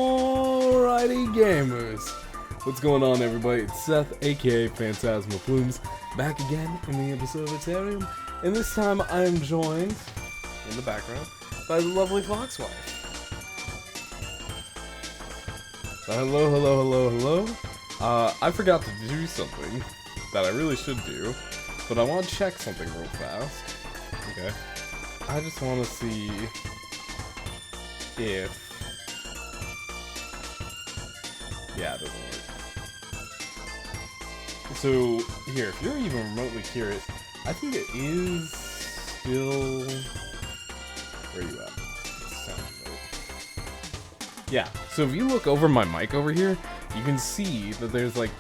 Alrighty gamers, what's going on everybody? It's Seth, aka PhantasmaPlumes, back again in the Observatorium, and this time I am joined, in the background, by the lovely Foxwife. Hello. I forgot to do something that I really should do, but I want to check something real fast. Okay. I just want to see if... Yeah, it doesn't work. So, here, if you're even remotely curious, I think it is still... Where are you at? Yeah, so if you look over my mic over here, you can see that there's like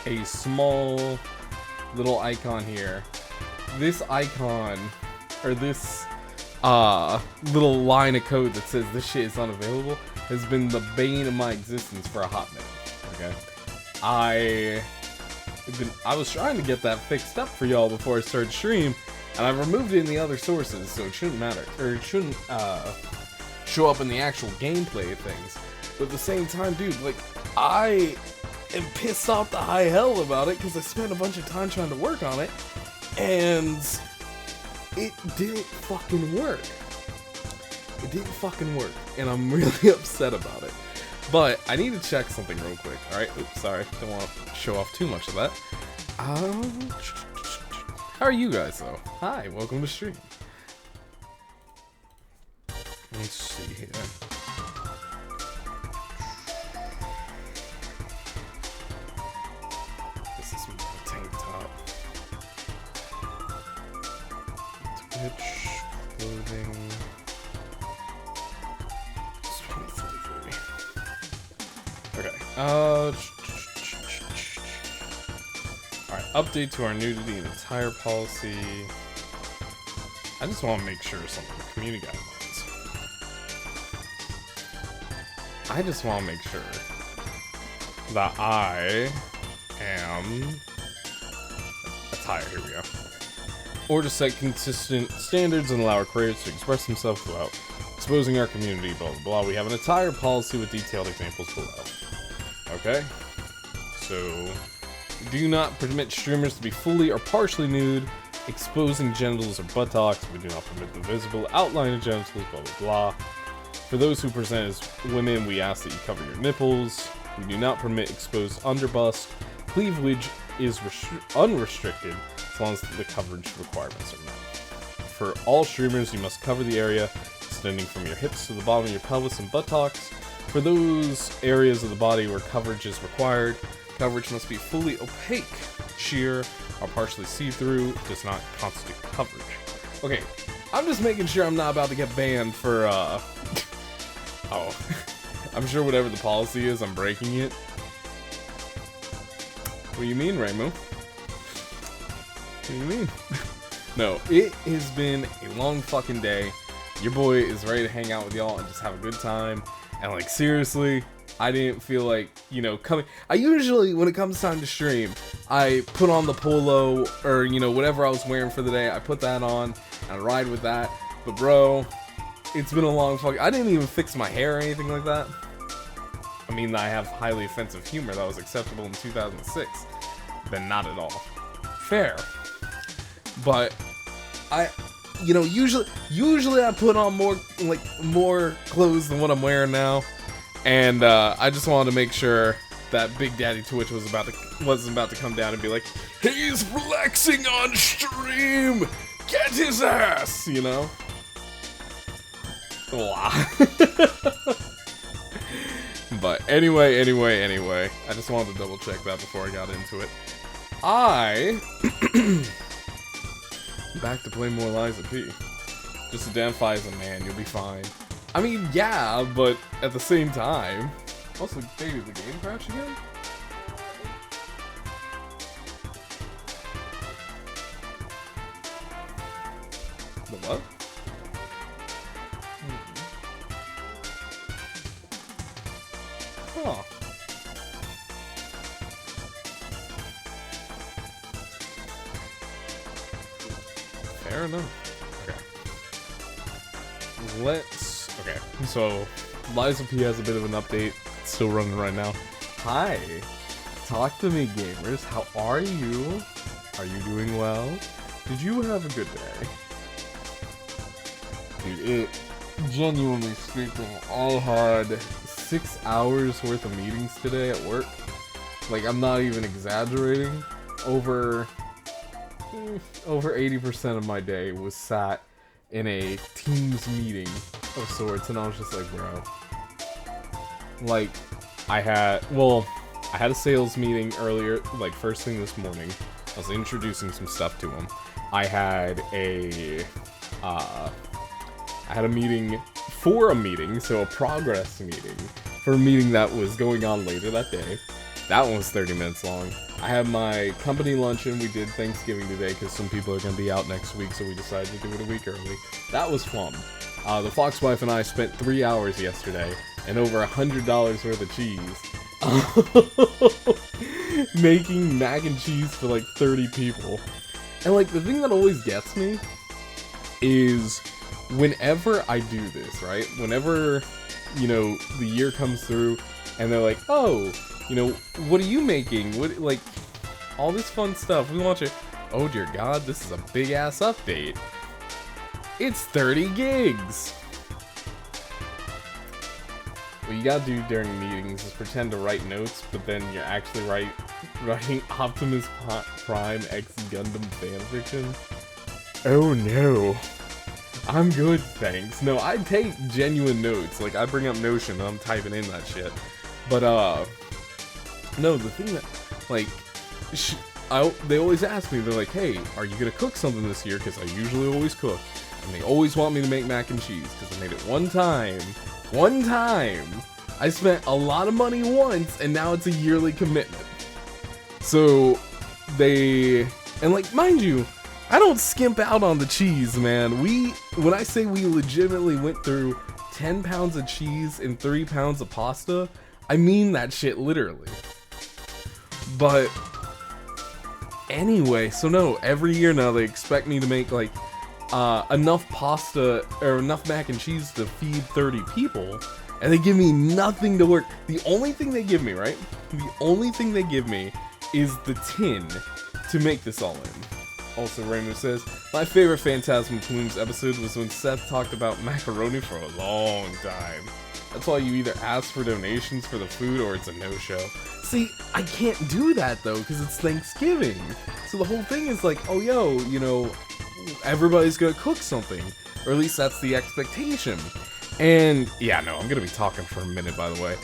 a small little icon here. This icon, or this little line of code that says this shit is unavailable, has been the bane of my existence for a hot minute. Okay, I was trying to get that fixed up for y'all before I started stream, and I removed it in the other sources, so it shouldn't matter, or it shouldn't show up in the actual gameplay of things. But at the same time, dude, like, I am pissed off the high hell about it because I spent a bunch of time trying to work on it, and it didn't fucking work. It didn't fucking work, and I'm really upset about it. But I need to check something real quick. Alright, oops, sorry. Don't want to show off too much of that. How are you guys, though? Hi, welcome to stream. Let's see here. This is my tank top. Twitch, clothing. 23. Okay. Alright, update to our nudity and attire policy. I just want to make sure something. Community guidelines. I just want to make sure that I am attire. Here we go. Or to set consistent standards and allow our creators to express themselves without exposing our community, blah, blah, blah. We have an attire policy with detailed examples below. Okay? So, We do not permit streamers to be fully or partially nude, exposing genitals or buttocks. We do not permit the visible outline of genitals, blah blah blah. For those who present as women, we ask that you cover your nipples. We do not permit exposed underbust. Cleavage is unrestricted as long as the coverage requirements are met. For all streamers, you must cover the area extending from your hips to the bottom of your pelvis and buttocks. For those areas of the body where coverage is required, coverage must be fully opaque. Sheer or partially see-through does not constitute coverage. Okay, I'm just making sure I'm not about to get banned for, oh, I'm sure whatever the policy is, I'm breaking it. What do you mean, Raymo? What do you mean? No, it has been a long fucking day. Your boy is ready to hang out with y'all and just have a good time. And like, seriously, I didn't feel like, you know, coming. I usually, when it comes time to stream, I put on the polo or, you know, whatever I was wearing for the day. I put that on and I ride with that. But bro, it's been a long fucking. I didn't even fix my hair or anything like that. I mean, I have highly offensive humor that was acceptable in 2006. Then not at all. Fair. But you know, usually I put on more clothes than what I'm wearing now, and I just wanted to make sure that Big Daddy Twitch wasn't about to come down and be like, he's flexing on stream, get his ass, you know. But anyway, I just wanted to double check that before I got into it. Back to play more Liza P. Just identify as a man, you'll be fine. I mean, yeah, but at the same time. Also, baby, the game crash again? The what? Huh. Fair enough. Okay. Okay, so Liza P has a bit of an update. It's still running right now. Hi. Talk to me, gamers. How are you? Are you doing well? Did you have a good day? Dude, it genuinely speaking, I had 6 hours worth of meetings today at work. Like, I'm not even exaggerating. Over 80% of my day was sat in a Teams meeting of sorts, and I was just like, bro. Like, I had a sales meeting earlier, like first thing this morning. I was introducing some stuff to them. I had a meeting for a meeting, so a progress meeting for a meeting that was going on later that day. That one was 30 minutes long. I had my company luncheon. We did Thanksgiving today because some people are going to be out next week, so we decided to do it a week early. That was fun. The Fox wife and I spent 3 hours yesterday and over $100 worth of cheese making mac and cheese for like 30 people. And like, the thing that always gets me is whenever I do this, right? Whenever, you know, the year comes through and they're like, oh, you know, what are you making? What, like, all this fun stuff. We want you. Oh dear God, this is a big ass update. It's 30 gigs. What you gotta do during meetings is pretend to write notes, but then you're actually writing Optimus Prime X Gundam fanfiction. Oh no. I'm good, thanks. No, I take genuine notes. Like, I bring up Notion and I'm typing in that shit. But, no, the thing that, like, they always ask me, they're like, hey, are you gonna cook something this year? Because I usually always cook. And they always want me to make mac and cheese, because I made it one time. I spent a lot of money once, and now it's a yearly commitment. So, and like, mind you, I don't skimp out on the cheese, man. When I say we legitimately went through 10 pounds of cheese and 3 pounds of pasta, I mean that shit literally. But anyway, so no, every year now they expect me to make like enough pasta or enough mac and cheese to feed 30 people, and they give me nothing to work. The only thing they give me, right? The only thing they give me is the tin to make this all in. Also, Raymond says, my favorite PhantasmaPlumes episode was when Seth talked about macaroni for a long time. That's why you either ask for donations for the food or it's a no-show. See, I can't do that though, because it's Thanksgiving. So the whole thing is like, oh yo, you know, everybody's gonna cook something. Or at least that's the expectation. And yeah, no, I'm gonna be talking for a minute, by the way.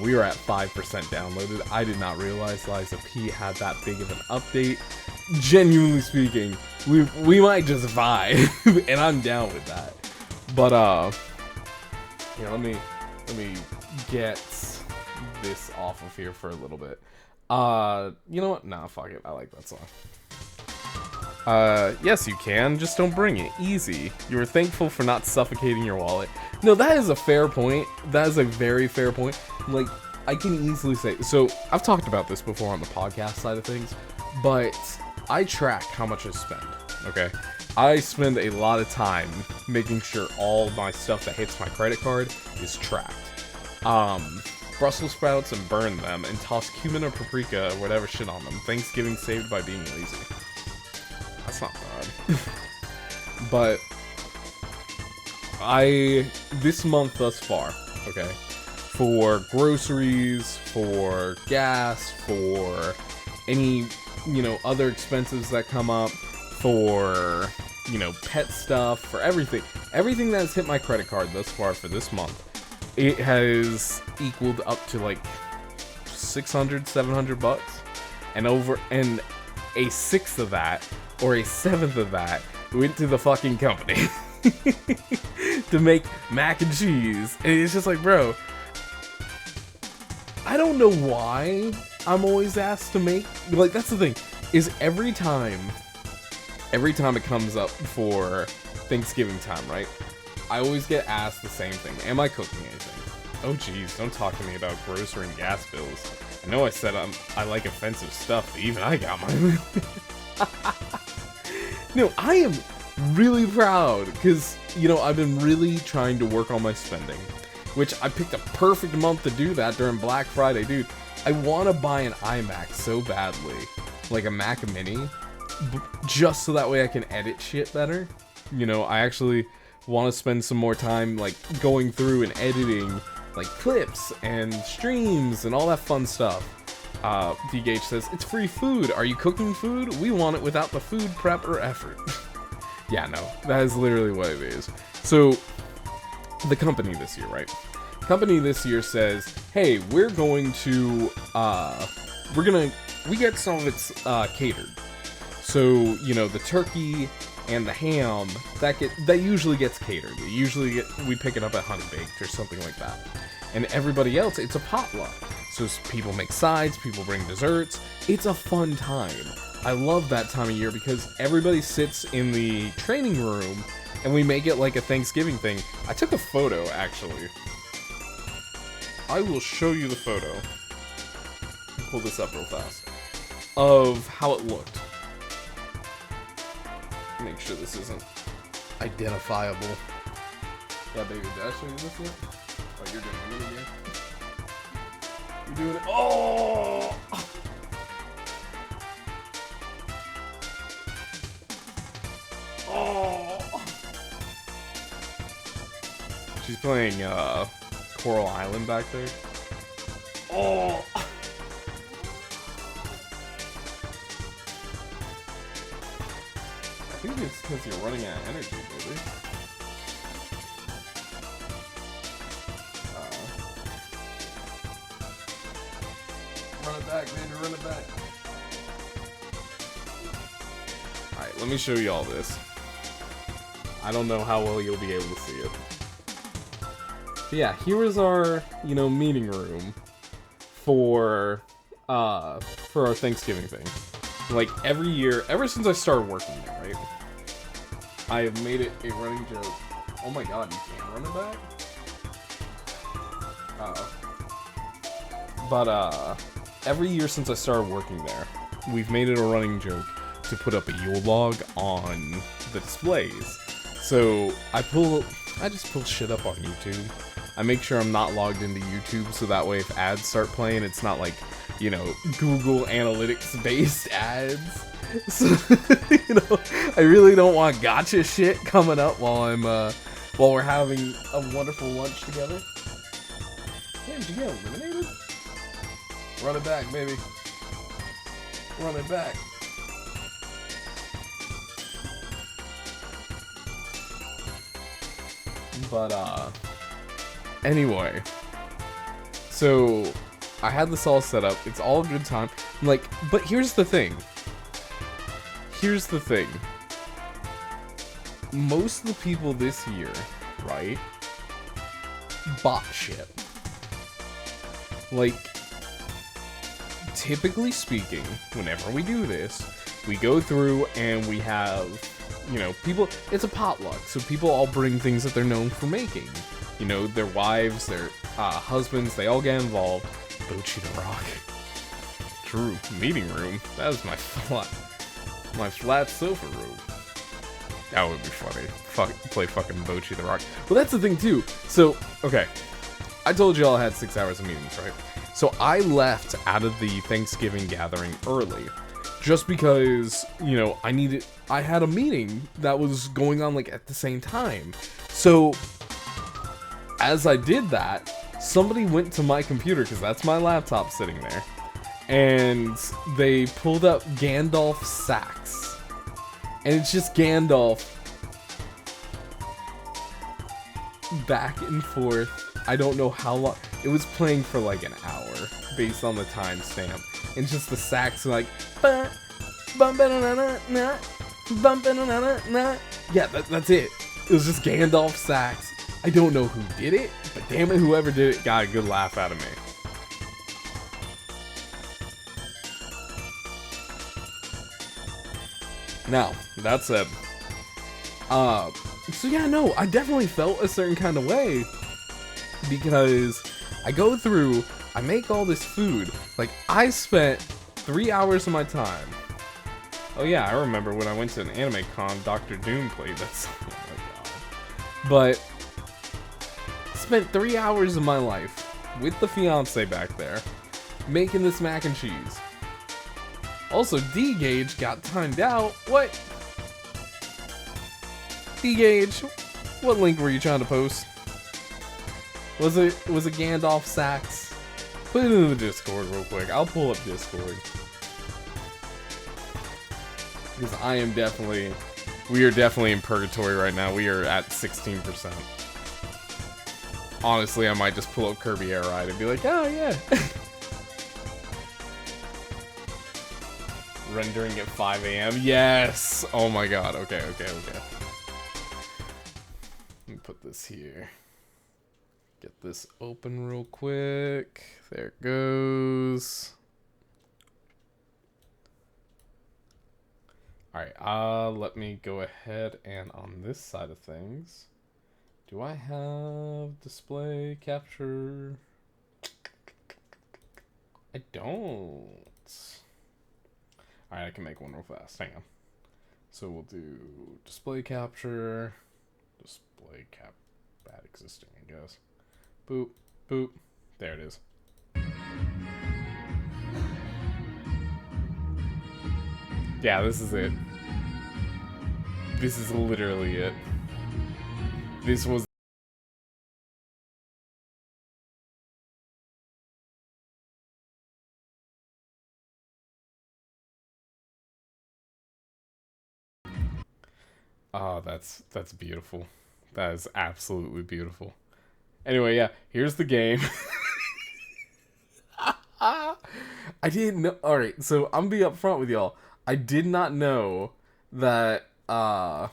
We were at 5% downloaded. I did not realize Liza P had that big of an update. Genuinely speaking, we might just vibe, and I'm down with that. But yeah, let me get this off of here for a little bit. You know what? Nah, fuck it. I like that song. Yes, you can. Just don't bring it. Easy. You were thankful for not suffocating your wallet. No, that is a fair point. That is a very fair point. Like, I can easily say... So, I've talked about this before on the podcast side of things, but I track how much I spend, okay? I spend a lot of time making sure all my stuff that hits my credit card is tracked. Brussels sprouts and burn them, and toss cumin or paprika or whatever shit on them. Thanksgiving saved by being lazy. That's not bad. But this month thus far, okay, for groceries, for gas, for any, you know, other expenses that come up, for, you know, pet stuff, for everything that has hit my credit card thus far for this month, it has equaled up to like $600-700 and a sixth of that, or a seventh of that, went to the fucking company to make mac and cheese. And it's just like, bro, I don't know why I'm always asked to make, like, that's the thing, is every time it comes up for Thanksgiving time, right, I always get asked the same thing, am I cooking anything? Oh geez, don't talk to me about grocery and gas bills. I know I said I like offensive stuff, but even I got mine. No, I am really proud, because, you know, I've been really trying to work on my spending, which I picked a perfect month to do that during Black Friday. Dude, I want to buy an iMac so badly, like a Mac Mini, just so that way I can edit shit better. You know, I actually want to spend some more time, like, going through and editing, like, clips and streams and all that fun stuff. DGH says, it's free food. Are you cooking food? We want it without the food prep or effort. Yeah, no, that is literally what it is. So, the company this year, right? Company this year says, hey, we're going to, we get some of it's, catered. So, you know, the turkey and the ham, that usually gets catered. We pick it up at Honey Baked or something like that. And everybody else, it's a potluck. So people make sides, people bring desserts. It's a fun time. I love that time of year because everybody sits in the training room and we make it like a Thanksgiving thing. I took a photo, actually. I will show you the photo. Pull this up real fast. Of how it looked. Make sure this isn't identifiable. Yeah, baby, did I show you this yet? Oh, you're doing it again. You're doing it. Oh! Oh! She's playing Coral Island back there. Oh! I think it's because you're running out of energy, baby. Run it back, baby, run it back. Alright, let me show you all this. I don't know how well you'll be able to see it. But yeah, here is our, you know, meeting room for our Thanksgiving thing. Like, every year, ever since I started working there, right? I have made it a running joke. Oh my god, you can't run it back? But, every year since I started working there, we've made it a running joke to put up a Yule log on the displays. So, I just pull shit up on YouTube. I make sure I'm not logged into YouTube, so that way if ads start playing, it's not like you know, Google Analytics based ads. So, you know, I really don't want gotcha shit coming up while we're having a wonderful lunch together. Damn, did you get eliminated? Run it back, baby. Run it back. But, anyway. So, I had this all set up. It's all a good time. I'm like, but here's the thing. Here's the thing. Most of the people this year, right, bought shit. Like, typically speaking, whenever we do this, we go through and we have, you know, people, it's a potluck, so people all bring things that they're known for making. You know, their wives, their husbands, they all get involved. Bochi the Rock. True. Meeting room. That was my flat sofa room. That would be funny. Play fucking Bochi the Rock. Well, that's the thing, too. So, okay. I told you all I had 6 hours of meetings, right? So I left out of the Thanksgiving gathering early. Just because, you know, I had a meeting that was going on, like, at the same time. So, as I did that, somebody went to my computer, because that's my laptop sitting there, and they pulled up Gandalf Sax. And it's just Gandalf back and forth. I don't know how long. It was playing for like an hour based on the timestamp. And just the sax like, yeah, that's it. It was just Gandalf sax. I don't know who did it, but damn it, whoever did it got a good laugh out of me. Now, that said, so yeah, no, I definitely felt a certain kind of way, because I go through, I make all this food, like, I spent 3 hours of my time. Oh yeah, I remember when I went to an anime con, Dr. Doom played that song, oh my god. But, spent 3 hours of my life, with the fiance back there, making this mac and cheese. Also, D-Gage got timed out. What? D-Gage, what link were you trying to post? Was it Gandalf Sax? Put it in the Discord real quick. I'll pull up Discord. Because we are definitely in purgatory right now. We are at 16%. Honestly, I might just pull up Kirby Air Ride and be like, oh yeah. Rendering at 5 a.m. Yes! Oh my god. Okay. Let me put this here. Get this open real quick. There it goes. Alright, let me go ahead and on this side of things. Do I have display capture? I don't. Alright, I can make one real fast. Hang on. So we'll do display capture. Bad existing, I guess. Boop, boop. There it is. Yeah, this is it. This is literally it. This was oh, that's beautiful. That is absolutely beautiful. Anyway, yeah, here's the game. I didn't know. Alright, so I'm gonna be upfront with y'all. I did not know that, I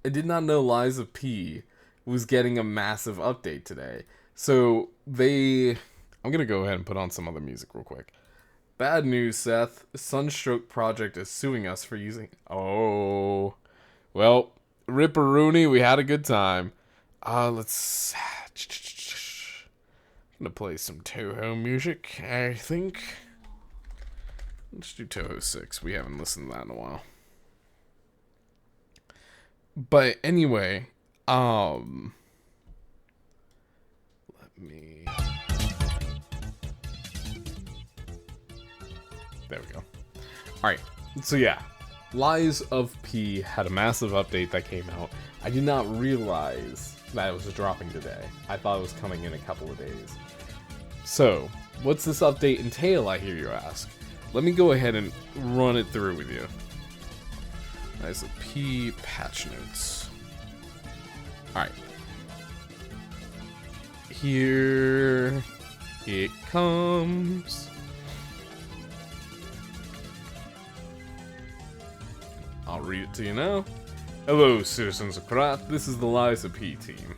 did not know Liza P was getting a massive update today. So, I'm gonna go ahead and put on some other music real quick. Bad news, Seth. Sunstroke Project is suing us for using... Oh... Well, Ripperoonie, we had a good time. Let's... I'm gonna play some Touhou music, I think. Let's do Touhou 6. We haven't listened to that in a while. But anyway, let me... There we go. Alright, so yeah. Lies of P had a massive update that came out. I did not realize that it was dropping today. I thought it was coming in a couple of days. So, what's this update entail, I hear you ask? Let me go ahead and run it through with you. Lies of P patch notes. Alright. Here it comes. I'll read it to you now. Hello, citizens of Krat. This is the Lies of P team.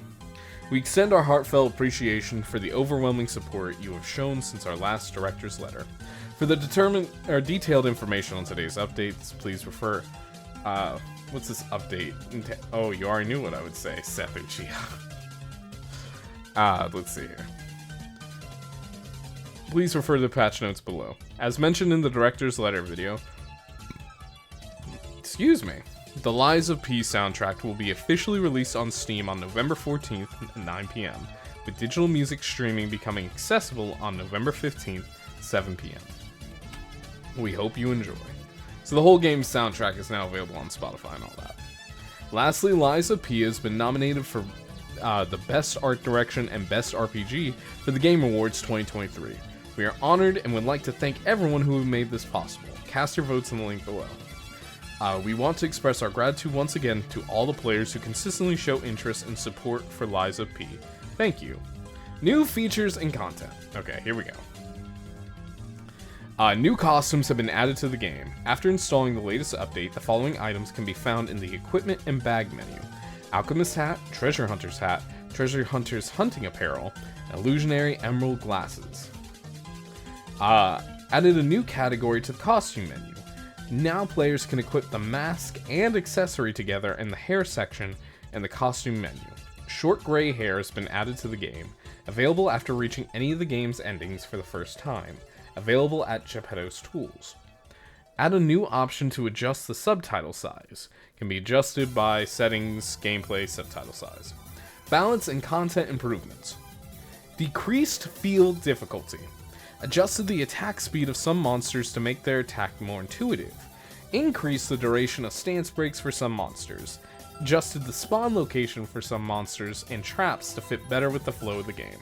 We extend our heartfelt appreciation for the overwhelming support you have shown since our last director's letter. For the detailed information on today's updates, please refer. What's this update? Oh, you already knew what I would say. Sethuchi. Let's see here. Please refer to the patch notes below. As mentioned in the director's letter video, excuse me, the Lies of P soundtrack will be officially released on Steam on November 14th at 9 p.m., with digital music streaming becoming accessible on November 15th, 7 p.m. We hope you enjoy. So the whole game's soundtrack is now available on Spotify and all that. Lastly, Lies of P has been nominated for the Best Art Direction and Best RPG for the Game Awards 2023. We are honored and would like to thank everyone who made this possible. Cast your votes in the link below. We want to express our gratitude once again to all the players who consistently show interest and support for Lies of P. Thank you. New features and content. Okay, here we go. New costumes have been added to the game. After installing the latest update, the following items can be found in the Equipment and Bag menu. Alchemist Hat, Treasure Hunter's Hat, Treasure Hunter's Hunting Apparel, and Illusionary Emerald Glasses. Added a new category to the Costume menu. Now players can equip the mask and accessory together in the hair section in the Costume menu. Short gray hair has been added to the game, available after reaching any of the game's endings for the first time, available at Geppetto's Tools. Add a new option to adjust the subtitle size. Can be adjusted by settings, gameplay, subtitle size. Balance and content improvements. Decreased field difficulty. Adjusted the attack speed of some monsters to make their attack more intuitive. Increased the duration of stance breaks for some monsters. Adjusted the spawn location for some monsters and traps to fit better with the flow of the game.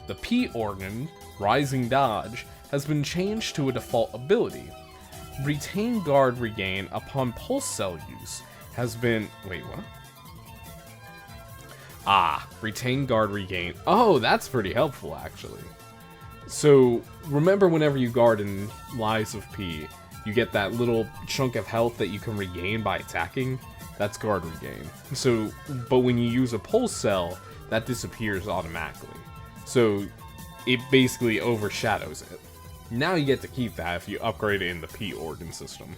The P organ, Rising Dodge, has been changed to a default ability. Retain guard regain upon pulse cell use has been... Wait, what? Retain guard regain. Oh, that's pretty helpful, actually. So, remember whenever you guard in Lies of P, you get that little chunk of health that you can regain by attacking? That's guard regain. So, but when you use a pulse cell, that disappears automatically. So, it basically overshadows it. Now you get to keep that if you upgrade it in the P organ system.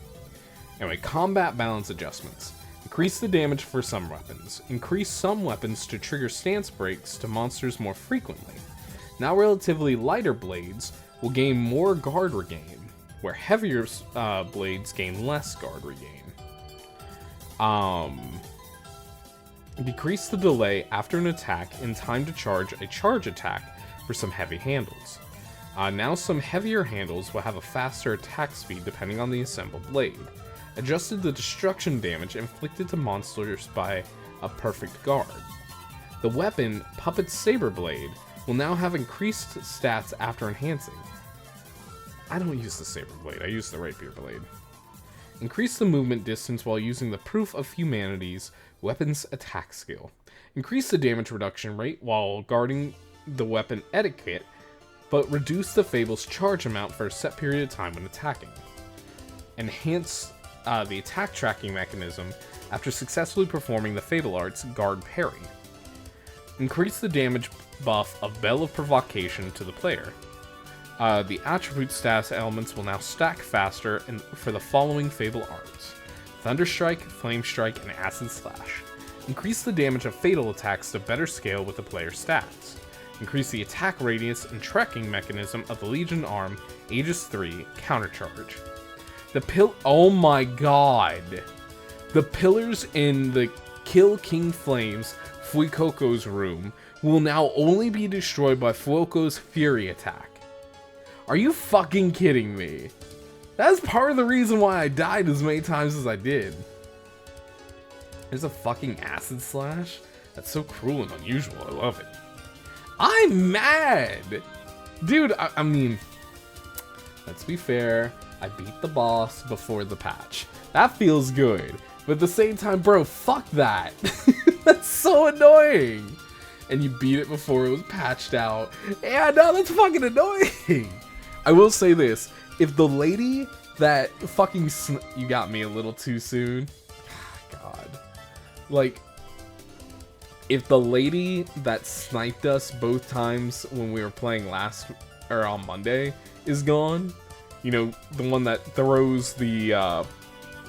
Anyway, combat balance adjustments. Increase the damage for some weapons. Increase some weapons to trigger stance breaks to monsters more frequently. Now relatively lighter blades will gain more guard regain, where heavier blades gain less guard regain. Decrease the delay after an attack in time to charge a charge attack for some heavy handles. Now some heavier handles will have a faster attack speed depending on the assembled blade. Adjusted the destruction damage inflicted to monsters by a perfect guard. The weapon, Puppet's Saber Blade, will now have increased stats after enhancing. I don't use the Saber Blade, I use the Rapier Blade. Increase the movement distance while using the Proof of Humanity's weapon's attack skill. Increase the damage reduction rate while guarding the weapon etiquette, but reduce the Fable's charge amount for a set period of time when attacking. Enhance the attack tracking mechanism after successfully performing the Fable Art's Guard Parry. Increase the damage buff of Bell of Provocation to the player. The attribute status elements will now stack faster for the following Fable arts: Thunderstrike, Flame Strike, and Acid Slash. Increase the damage of fatal attacks to better scale with the player's stats. Increase the attack radius and tracking mechanism of the Legion Arm Aegis 3 Countercharge. Oh my god! The pillars in the Kill King Flames Fuecoco's room will now only be destroyed by Fueco's Fury attack. Are you fucking kidding me? That's part of the reason why I died as many times as I did. There's a fucking acid slash? That's so cruel and unusual. I love it. I'm mad! Dude, I mean, let's be fair. I beat the boss before the patch. That feels good. But at the same time, bro, fuck that. That's so annoying. And you beat it before it was patched out. Yeah, no, that's fucking annoying. I will say this. If the lady that fucking... You got me a little too soon. God. Like... If the lady that sniped us both times when we were playing on Monday is gone, you know, the one that throws the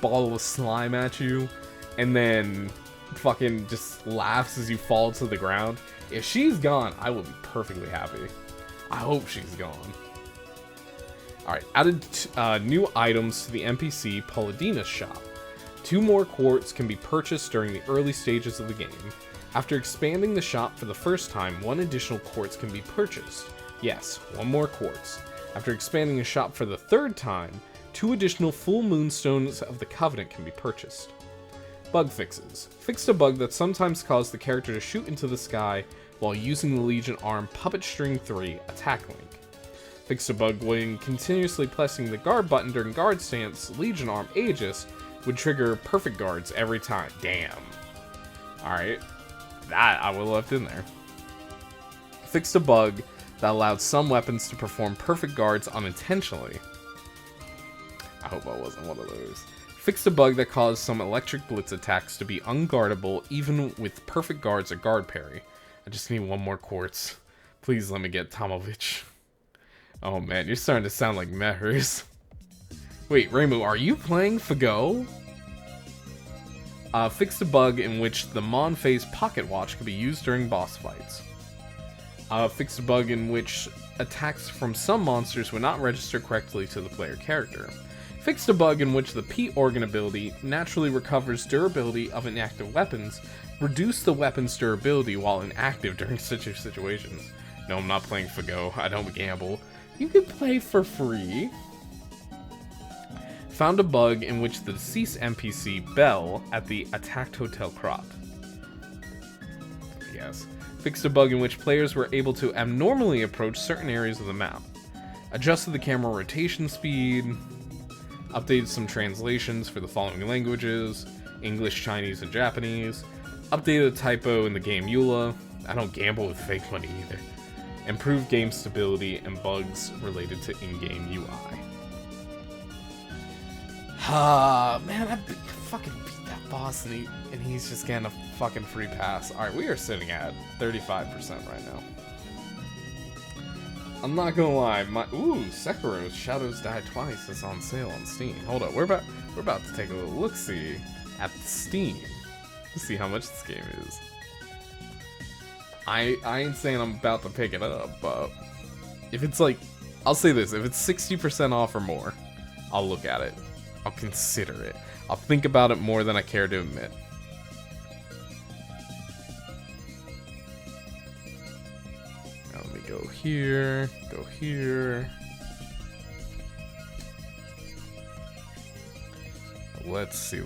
ball of slime at you and then fucking just laughs as you fall to the ground, if she's gone, I will be perfectly happy. I hope she's gone. Alright, added new items to the NPC Polydina's shop. 2 more quartz can be purchased during the early stages of the game. After expanding the shop for the first time, 1 additional quartz can be purchased. Yes, 1 more quartz. After expanding the shop for the 3rd time, 2 additional full moonstones of the Covenant can be purchased. Bug fixes. Fixed a bug that sometimes caused the character to shoot into the sky while using the Legion Arm Puppet String 3 attack link. Fixed a bug when continuously pressing the guard button during guard stance, Legion Arm Aegis would trigger perfect guards every time. Damn. Alright. That I would have left in there. Fixed a bug that allowed some weapons to perform perfect guards unintentionally. I hope I wasn't one of those. Fixed a bug that caused some electric blitz attacks to be unguardable even with perfect guards or guard parry. I just need 1 more quartz. Please let me get Tomovich. Oh man, you're starting to sound like Mehers. Wait, Reimu, are you playing Fago? Fixed a bug in which the Mon Phase pocket watch could be used during boss fights. Fixed a bug in which attacks from some monsters would not register correctly to the player character. Fixed a bug in which the P-Organ ability naturally recovers durability of inactive weapons, reduce the weapon's durability while inactive during such situations. No, I'm not playing Fago. I don't gamble. You can play for free. Found a bug in which the deceased NPC, Belle, at the attacked Hotel Crop. Yes. Fixed a bug in which players were able to abnormally approach certain areas of the map. Adjusted the camera rotation speed. Updated some translations for the following languages: English, Chinese, and Japanese. Updated a typo in the game EULA. I don't gamble with fake money either. Improved game stability and bugs related to in-game UI. Man, I fucking beat that boss and he's just getting a fucking free pass. Alright, we are sitting at 35% right now. I'm not gonna lie, Sekiro's Shadows Die Twice is on sale on Steam. Hold up, we're about to take a little look-see at Steam to see how much this game is. I ain't saying I'm about to pick it up, but if it's like, I'll say this, if it's 60% off or more, I'll look at it. I'll consider it. I'll think about it more than I care to admit. Now let me go here, go here. Let's see.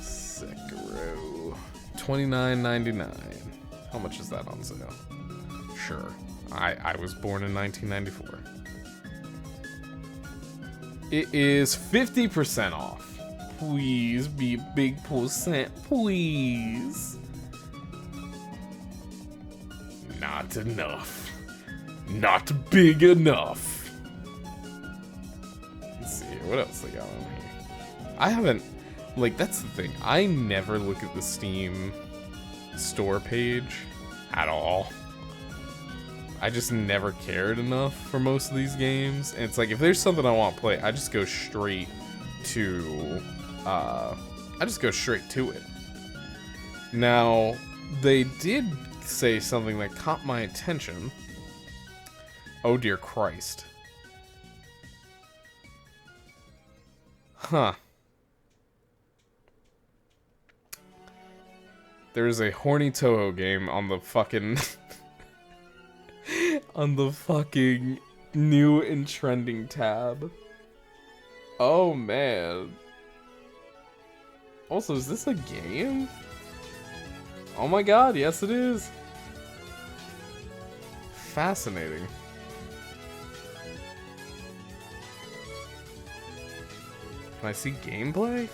Sekiro. $29.99. How much is that on sale? Sure. I was born in 1994. It is 50% off. Please be a big percent, please. Not enough. Not big enough. Let's see, what else they got on here? I haven't, like, that's the thing. I never look at the Steam store page at all. I just never cared enough for most of these games. And it's like, if there's something I want to play, I just go straight to, it. Now, they did say something that caught my attention. Oh dear Christ. Huh. There's a horny Touhou game on the fucking... on the fucking New and trending tab. Oh, man. Also, is this a game? Oh my god, yes it is. Fascinating. Can I see gameplay?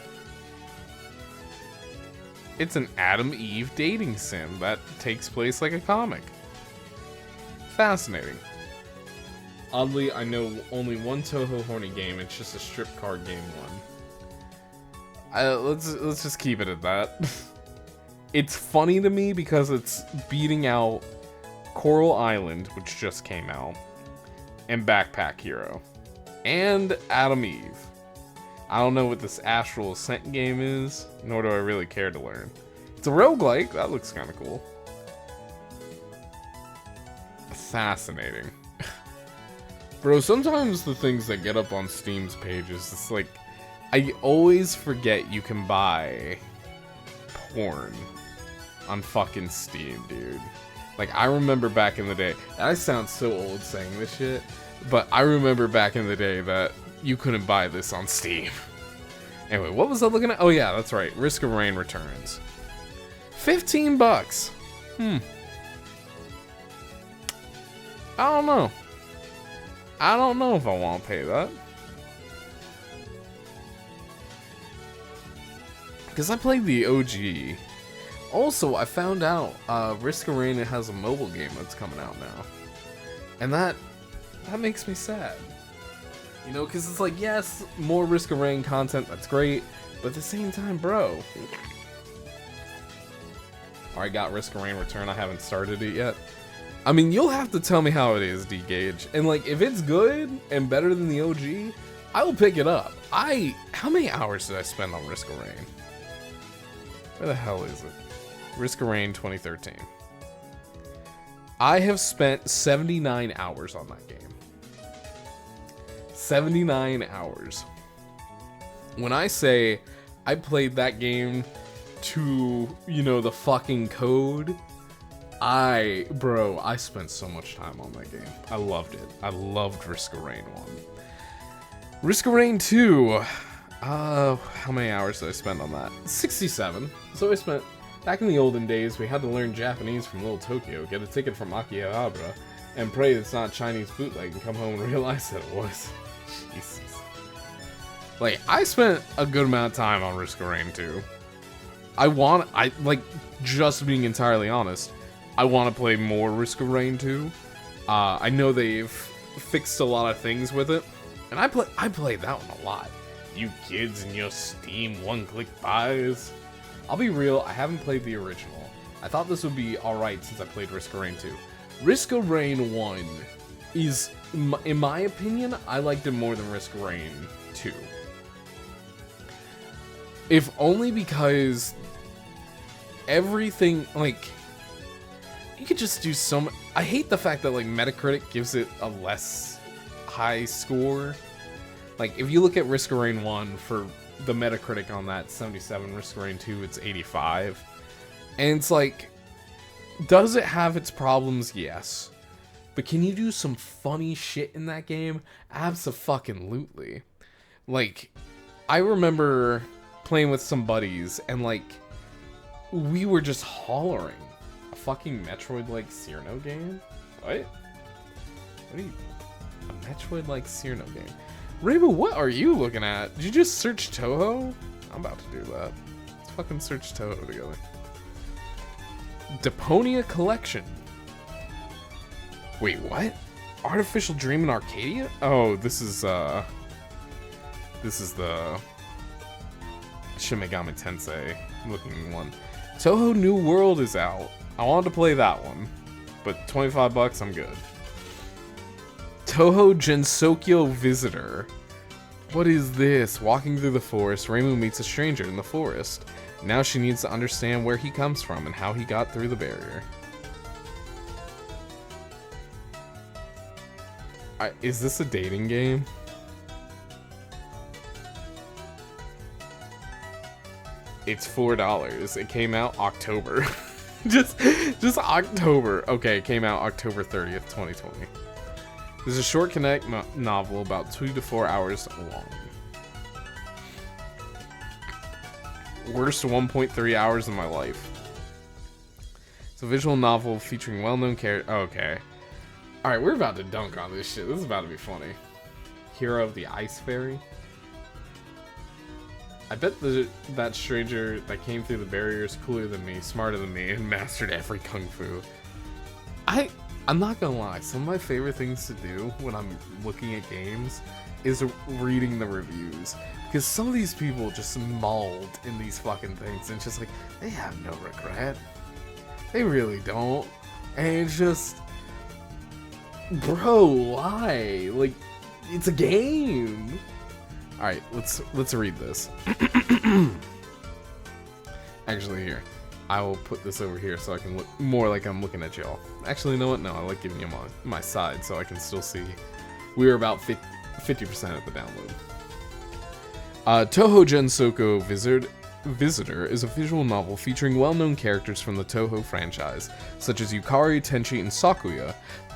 It's an Adam Eve dating sim that takes place like a comic. Fascinating. Oddly, I know only one Touhou horny game. It's just a strip card game one. Let's just keep it at that. It's funny to me because it's beating out Coral Island, which just came out, and Backpack Hero, and Adam Eve. I don't know what this Astral Ascent game is, nor do I really care to learn. It's a roguelike. That looks kind of cool. Fascinating. Bro, sometimes the things that get up on Steam's pages, it's like, I always forget you can buy porn on fucking Steam, dude. Like, I remember back in the day, I sound so old saying this shit, but I remember back in the day that you couldn't buy this on Steam. Anyway, what was I looking at? Oh yeah, that's right. Risk of Rain returns. $15. I don't know. I don't know if I want to pay that. Because I played the OG. Also, I found out Risk of Rain has a mobile game that's coming out now. And that makes me sad. You know, because it's like, yes, more Risk of Rain content, that's great. But at the same time, bro. Alright, got Risk of Rain Return. I haven't started it yet. I mean, you'll have to tell me how it is, D-Gage. And, like, if it's good and better than the OG, I will pick it up. How many hours did I spend on Risk of Rain? Where the hell is it? Risk of Rain 2013. I have spent 79 hours on that game. 79 hours. When I say I played that game to, you know, the fucking code, I spent so much time on that game. I loved it. I loved Risk of Rain 1. Risk of Rain 2, how many hours did I spend on that? 67. So I spent, back in the olden days, we had to learn Japanese from Little Tokyo, get a ticket from Akihabara, and pray it's not Chinese bootleg and come home and realize that it was. Jesus. Like, I spent a good amount of time on Risk of Rain 2. Just being entirely honest, I want to play more Risk of Rain 2. I know they've fixed a lot of things with it, and I played that one a lot. You kids and your Steam one-click buys. I'll be real, I haven't played the original. I thought this would be alright since I played Risk of Rain 2. Risk of Rain 1 is, in my opinion, I liked it more than Risk of Rain 2. If only because everything, like, you could just do some. I hate the fact that, like, Metacritic gives it a less high score. Like, if you look at Risk of Rain 1 for the Metacritic on that, 77, Risk of Rain 2, it's 85. And it's like, does it have its problems? Yes. But can you do some funny shit in that game? Abso-fucking-lutely. Like, I remember playing with some buddies, and, like, we were just hollering. A fucking Metroid-like Cyrano game? What? What are you... A Metroid-like Cyrano game? Rainbow, what are you looking at? Did you just search Touhou? I'm about to do that. Let's fucking search Touhou together. Deponia Collection. Wait, what? Artificial Dream in Arcadia? Oh, this is the Shin Megami Tensei looking one. Touhou New World is out. I wanted to play that one, but $25, I'm good. Touhou Gensokyo Visitor. What is this? Walking through the forest, Reimu meets a stranger in the forest. Now she needs to understand where he comes from and how he got through the barrier. Is this a dating game? It's $4. It came out October. just October. Okay, it came out October 30th, 2020. This is a short connect novel about 2 to 4 hours long. Worst 1.3 hours of my life. It's a visual novel featuring well-known characters. Okay. Alright, we're about to dunk on this shit. This is about to be funny. Hero of the Ice Fairy. I bet that stranger that came through the barrier is cooler than me, smarter than me, and mastered every kung fu. I'm not gonna lie, some of my favorite things to do when I'm looking at games is reading the reviews. Because some of these people just mauled in these fucking things, and it's just like, they have no regret. They really don't. And it's just, bro, why? Like, it's a game. Alright, let's read this. Actually, here. I will put this over here so I can look more like I'm looking at y'all. Actually, you know what? No, I like giving you my side so I can still see. We are about 50% at the download. Touhou Gensoko Visitor is a visual novel featuring well-known characters from the Touhou franchise, such as Yukari, Tenchi, and Sakuya,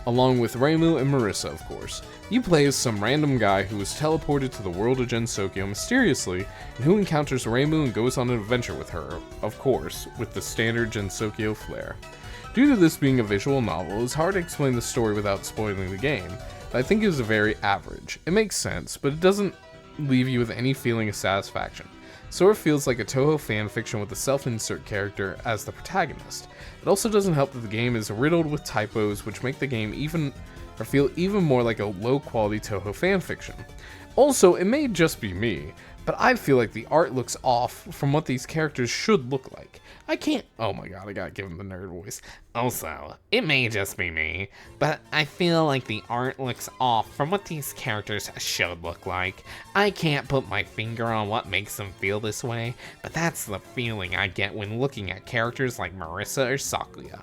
along with Reimu and Marissa, of course. You play as some random guy who is teleported to the world of Gensokyo mysteriously, and who encounters Reimu and goes on an adventure with her, of course, with the standard Gensokyo flair. Due to this being a visual novel, it's hard to explain the story without spoiling the game, but I think it is very average. It makes sense, but it doesn't leave you with any feeling of satisfaction. Sort of feels like a Touhou fanfiction with a self-insert character as the protagonist. It also doesn't help that the game is riddled with typos which make the game feel even more like a low-quality Touhou fanfiction. Also, it may just be me, but I feel like the art looks off from what these characters should look like. I can't— oh my god, I gotta give him the nerd voice. Also, it may just be me, but I feel like the art looks off from what these characters should look like. I can't put my finger on what makes them feel this way, but that's the feeling I get when looking at characters like Marissa or Sakuya.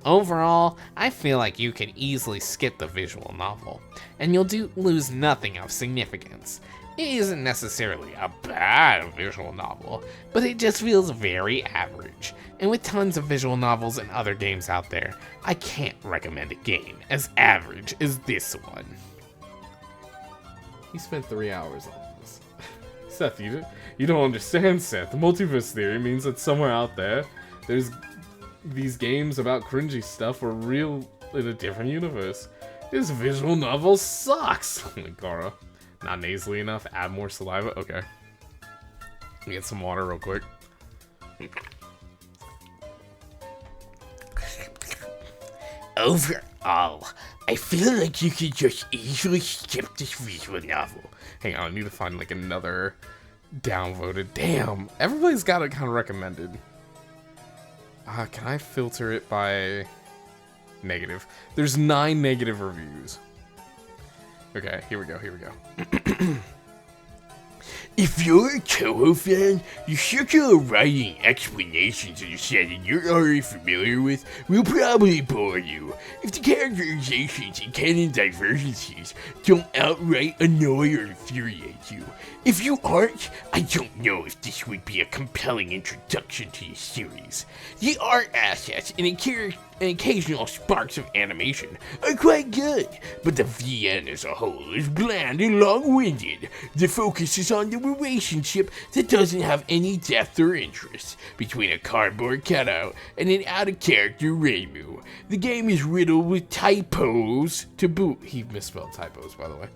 Overall, I feel like you can easily skip the visual novel, and you'll lose nothing of significance. It isn't necessarily a bad visual novel, but it just feels very average. And with tons of visual novels and other games out there, I can't recommend a game as average as this one. He spent 3 hours on this. Seth, you don't understand, Seth. The multiverse theory means that somewhere out there, there's these games about cringy stuff are real in a different universe. This visual novel sucks. Gara. Not nasally enough. Add more saliva. Okay. Let me get some water real quick. Overall, I feel like you could just easily skip this visual novel. Hang on, I need to find like another downvoted. Damn, everybody's got it kind of recommended. Can I filter it by negative? There's 9 negative reviews. Okay, here we go. If you're a Touhou fan, the circular writing explanations of the setting you're already familiar with will probably bore you. If the characterizations and canon divergences don't outright annoy or infuriate you. If you aren't, I don't know if this would be a compelling introduction to the series. The art assets and occasional sparks of animation are quite good, but the VN as a whole is bland and long-winded. The focus is on the relationship that doesn't have any depth or interest between a cardboard cutout and an out-of-character Reimu. The game is riddled with typos to boot. He misspelled typos, by the way.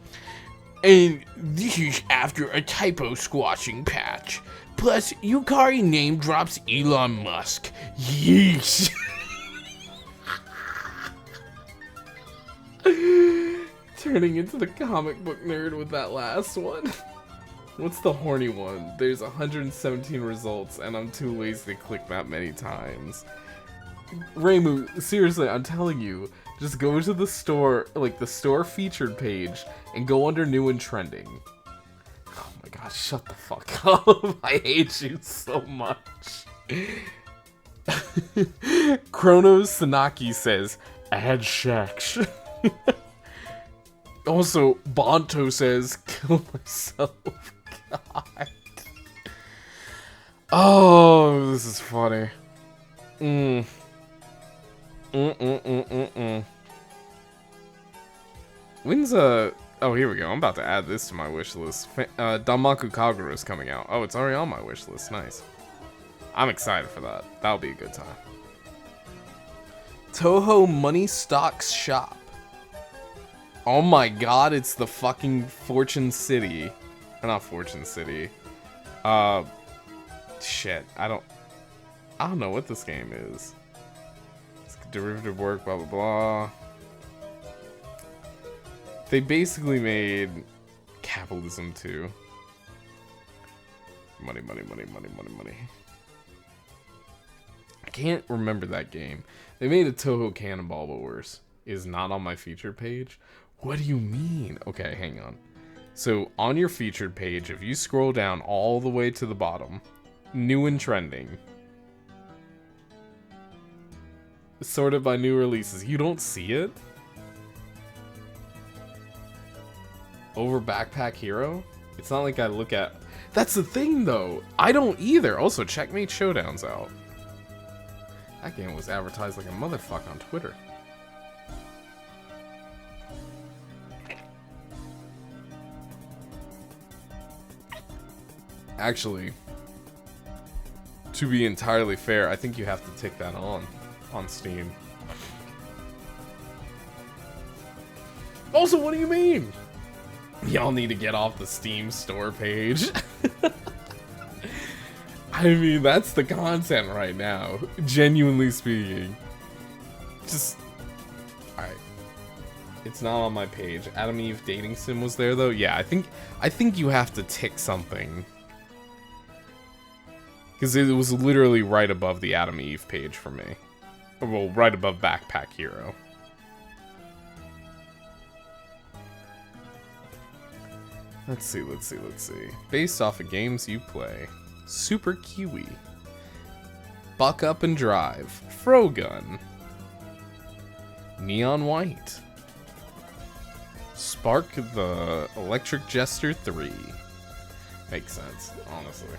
And this is after a typo squashing patch. Plus, Yukari name drops Elon Musk. Yeesh. Turning into the comic book nerd with that last one. What's the horny one? There's 117 results and I'm too lazy to click that many times. Reimu, seriously, I'm telling you, just go to the store, like the store featured page, and go under new and trending. Oh my gosh, shut the fuck up. I hate you so much. Chronos Sanaki says, add Shaksh. Also, Bonto says, kill myself. God. Oh, this is funny. When's Oh, here we go. I'm about to add this to my wish list. Danmaku Kagura is coming out. Oh, it's already on my wish list. Nice. I'm excited for that. That'll be a good time. Touhou Money Stocks Shop. Oh my god, it's the fucking Fortune City. Or not Fortune City. Shit. I don't know what this game is. It's derivative work, blah blah blah. They basically made capitalism too. Money, money, money, money, money, money. I can't remember that game. They made a Touhou Cannonball, but worse. Is not on my featured page. What do you mean? Okay, hang on. So on your featured page, if you scroll down all the way to the bottom, new and trending, sorted by new releases, you don't see it? Over Backpack Hero? It's not like I look at... That's the thing, though. I don't either. Also, Checkmate Showdown's out. That game was advertised like a motherfucker on Twitter. Actually, to be entirely fair, I think you have to tick that on Steam. Also, what do you mean? Y'all need to get off the Steam store page. I mean, that's the content right now. Genuinely speaking. Just... Alright. It's not on my page. Adam Eve Dating Sim was there, though? Yeah, I think you have to tick something. Because it was literally right above the Adam Eve page for me. Well, right above Backpack Hero. Let's see. Based off of games you play. Super Kiwi. Buck Up and Drive. Frogun. Neon White. Spark the Electric Jester 3. Makes sense, honestly.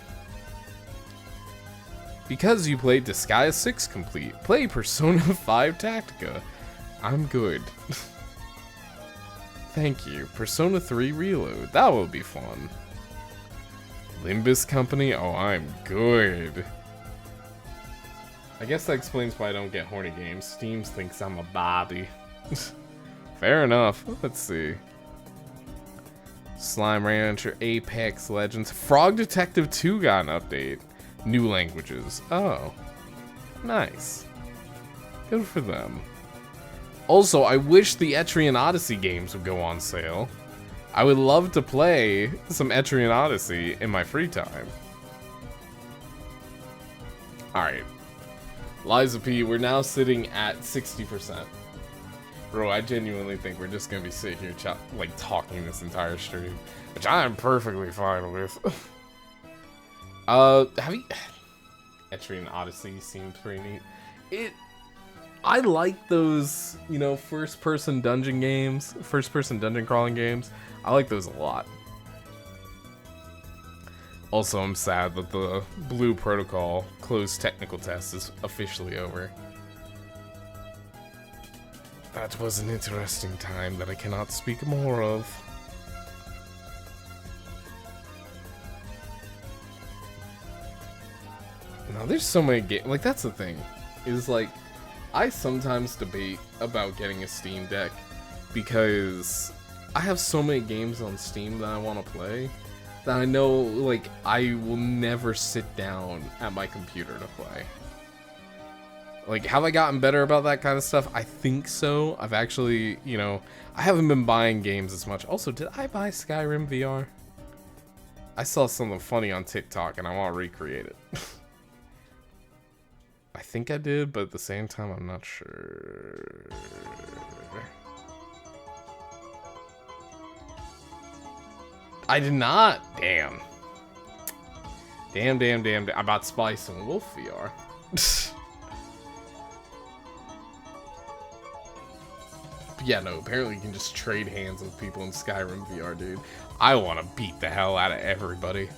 Because you played Disgaea 6 complete, play Persona 5 Tactica. I'm good. Thank you. Persona 3 Reload. That will be fun. Limbus Company? Oh, I'm good. I guess that explains why I don't get horny games. Steam thinks I'm a Bobby. Fair enough. Let's see. Slime Rancher, Apex Legends. Frog Detective 2 got an update. New languages. Oh. Nice. Good for them. Also, I wish the Etrian Odyssey games would go on sale. I would love to play some Etrian Odyssey in my free time. Alright. Liza P, we're now sitting at 60%. Bro, I genuinely think we're just gonna be sitting here talking this entire stream. Which I am perfectly fine with. Have you... Etrian Odyssey seems pretty neat. I like those, you know, first-person dungeon games, first-person dungeon crawling games. I like those a lot. Also, I'm sad that the Blue Protocol closed technical test is officially over. That was an interesting time that I cannot speak more of. Now, there's so many games. Like, that's the thing. Is like, I sometimes debate about getting a Steam Deck because I have so many games on Steam that I want to play that I know, like, I will never sit down at my computer to play. Like, have I gotten better about that kind of stuff? I think so. I've actually, you know, I haven't been buying games as much. Also, did I buy Skyrim VR? I saw something funny on TikTok and I want to recreate it. I think I did, but at the same time, I'm not sure. I did not. Damn. Damn. I bought Spice and Wolf VR. Yeah, no, apparently you can just trade hands with people in Skyrim VR, dude. I want to beat the hell out of everybody.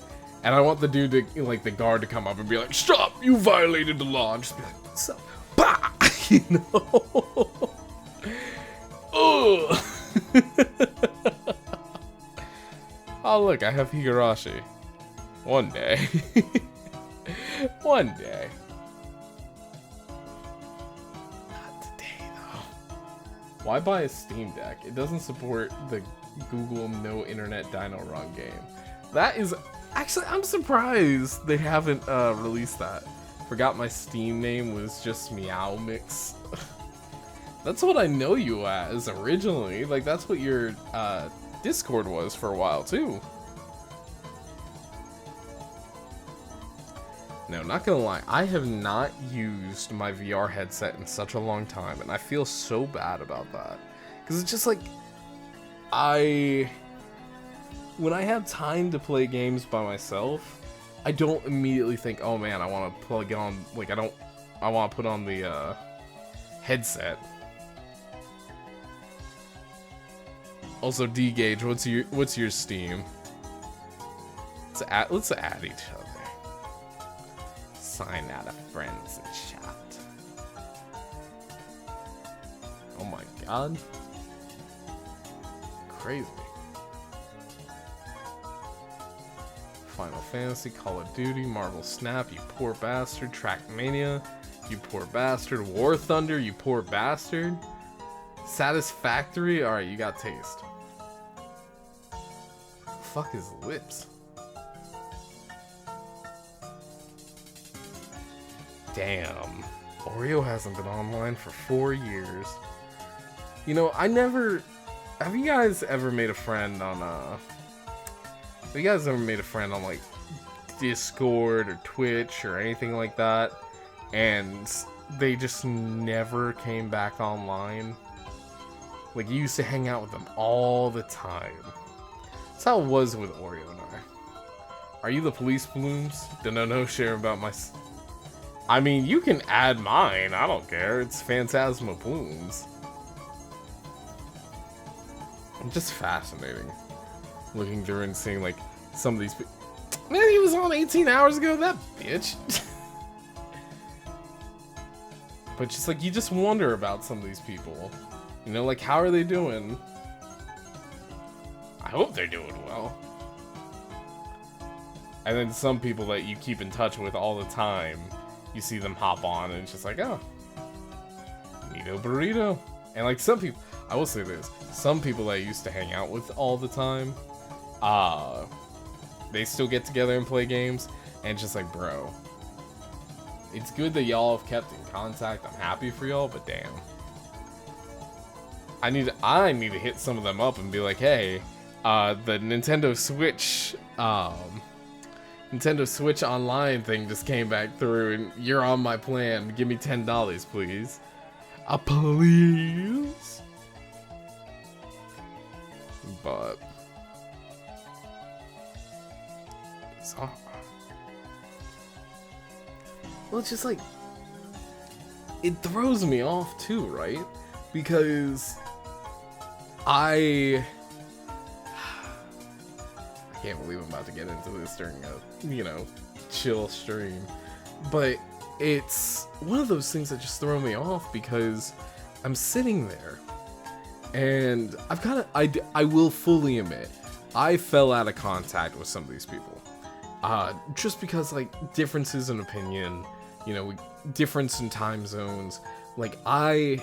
And I want the dude to, like, the guard to come up and be like, "Stop! You violated the law!" And just be like, "What's up?" Bah! You know? Ugh. Oh, look, I have Higurashi. One day. One day. Not today, though. Why buy a Steam Deck? It doesn't support the Google No Internet Dino Run game. That is... Actually, I'm surprised they haven't released that. Forgot my Steam name was just Meow Mix. That's what I know you as originally. Like, that's what your Discord was for a while, too. No, not gonna lie. I have not used my VR headset in such a long time, and I feel so bad about that. Because it's just like... When I have time to play games by myself, I don't immediately think, oh man, I want to plug on, like, I want to put on the, headset. Also, D-Gauge, what's your Steam? Let's add each other. Sign out of friends and chat. Oh my god. Crazy. Final Fantasy, Call of Duty, Marvel Snap, you poor bastard, Trackmania, you poor bastard, War Thunder, you poor bastard, Satisfactory, alright, you got taste. Fuck his lips. Damn. Oreo hasn't been online for 4 years. You know, have you guys ever made a friend on, have you guys ever made a friend on, like, Discord or Twitch or anything like that, and they just never came back online? Like, you used to hang out with them all the time. That's how it was with Oreo and I. Are you the police, Plumes? No, share about my... I mean, you can add mine. I don't care. It's PhantasmaPlumes. I'm just fascinating. Looking through and seeing, like, some of these people. Man, he was on 18 hours ago, that bitch. But just, like, you just wonder about some of these people. You know, like, how are they doing? I hope they're doing well. And then some people that you keep in touch with all the time, you see them hop on, and it's just like, oh, Nito Burrito. And, like, some people, I will say this, some people that I used to hang out with all the time, they still get together and play games, and it's just like, bro, it's good that y'all have kept in contact. I'm happy for y'all, but damn, I need to hit some of them up and be like, hey, the Nintendo Switch Online thing just came back through, and you're on my plan. Give me $10, please. Please. But so, well, it's just like, it throws me off too, right? Because I can't believe I'm about to get into this during a, you know, chill stream, but it's one of those things that just throw me off because I'm sitting there and I will fully admit, I fell out of contact with some of these people. Just because, like, differences in opinion, you know, difference in time zones. Like, I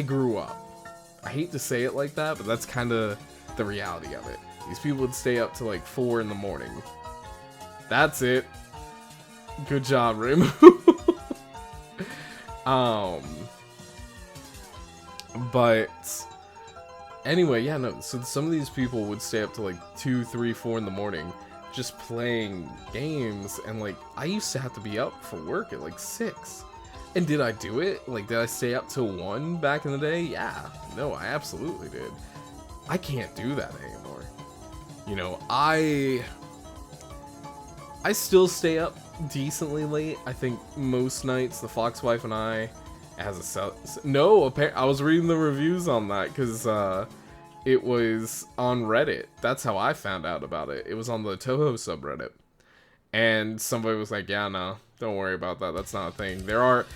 grew up. I hate to say it like that, but that's kind of the reality of it. These people would stay up to, like, 4 in the morning. That's it. Good job, Rim. But anyway, yeah, no, so some of these people would stay up to, like, 2, 3, 4 in the morning just playing games, and, like, I used to have to be up for work at, like, 6. And did I do it? Like, did I stay up till 1 back in the day? Yeah. No, I absolutely did. I can't do that anymore. You know, I still stay up decently late. I think most nights, the Foxwife and I has a no, I was reading the reviews on that because it was on Reddit. That's how I found out about it. It was on the Touhou subreddit, and somebody was like, "Yeah, no, don't worry about that. That's not a thing. There are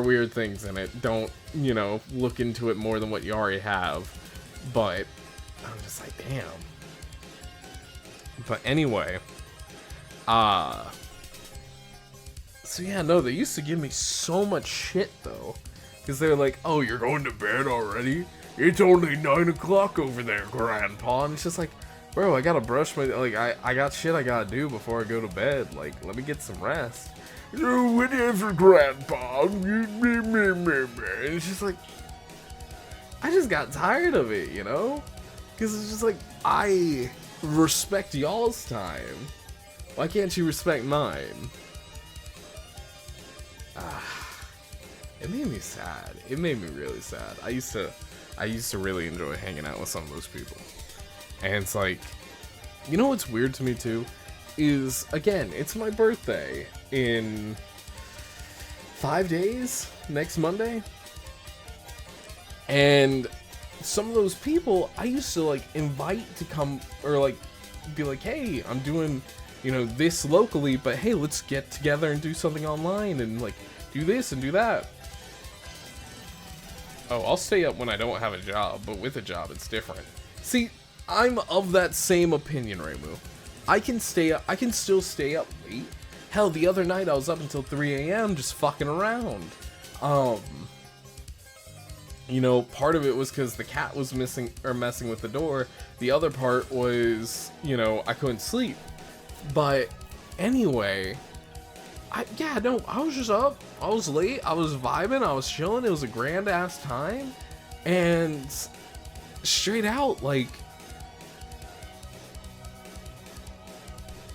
weird things in it. Don't, you know, look into it more than what you already have." But I'm just like, damn. But anyway, so yeah, no, they used to give me so much shit though, because they're like, oh, you're going to bed already? It's only 9 o'clock over there, Grandpa. And it's just like, bro, I gotta brush my, like, I got shit I gotta do before I go to bed. Like, let me get some rest. Oh, whatever, Grandpa. And it's just like, I just got tired of it, you know? Because it's just like, I respect y'all's time. Why can't you respect mine? It made me sad. It made me really sad. I used to really enjoy hanging out with some of those people. And it's like, you know what's weird to me too? Is, again, it's my birthday in 5 days, next Monday. And some of those people I used to like invite to come, or like be like, hey, I'm doing, you know, this locally, but hey, let's get together and do something online and like do this and do that. Oh, I'll stay up when I don't have a job, but with a job it's different. See, I'm of that same opinion, Reimu. I can still stay up late. Hell, the other night I was up until 3 a.m. just fucking around. You know, part of it was because the cat was messing with the door. The other part was, you know, I couldn't sleep. But anyway, I was just up. I was late. I was vibing. I was chilling. It was a grand ass time. And straight out, like,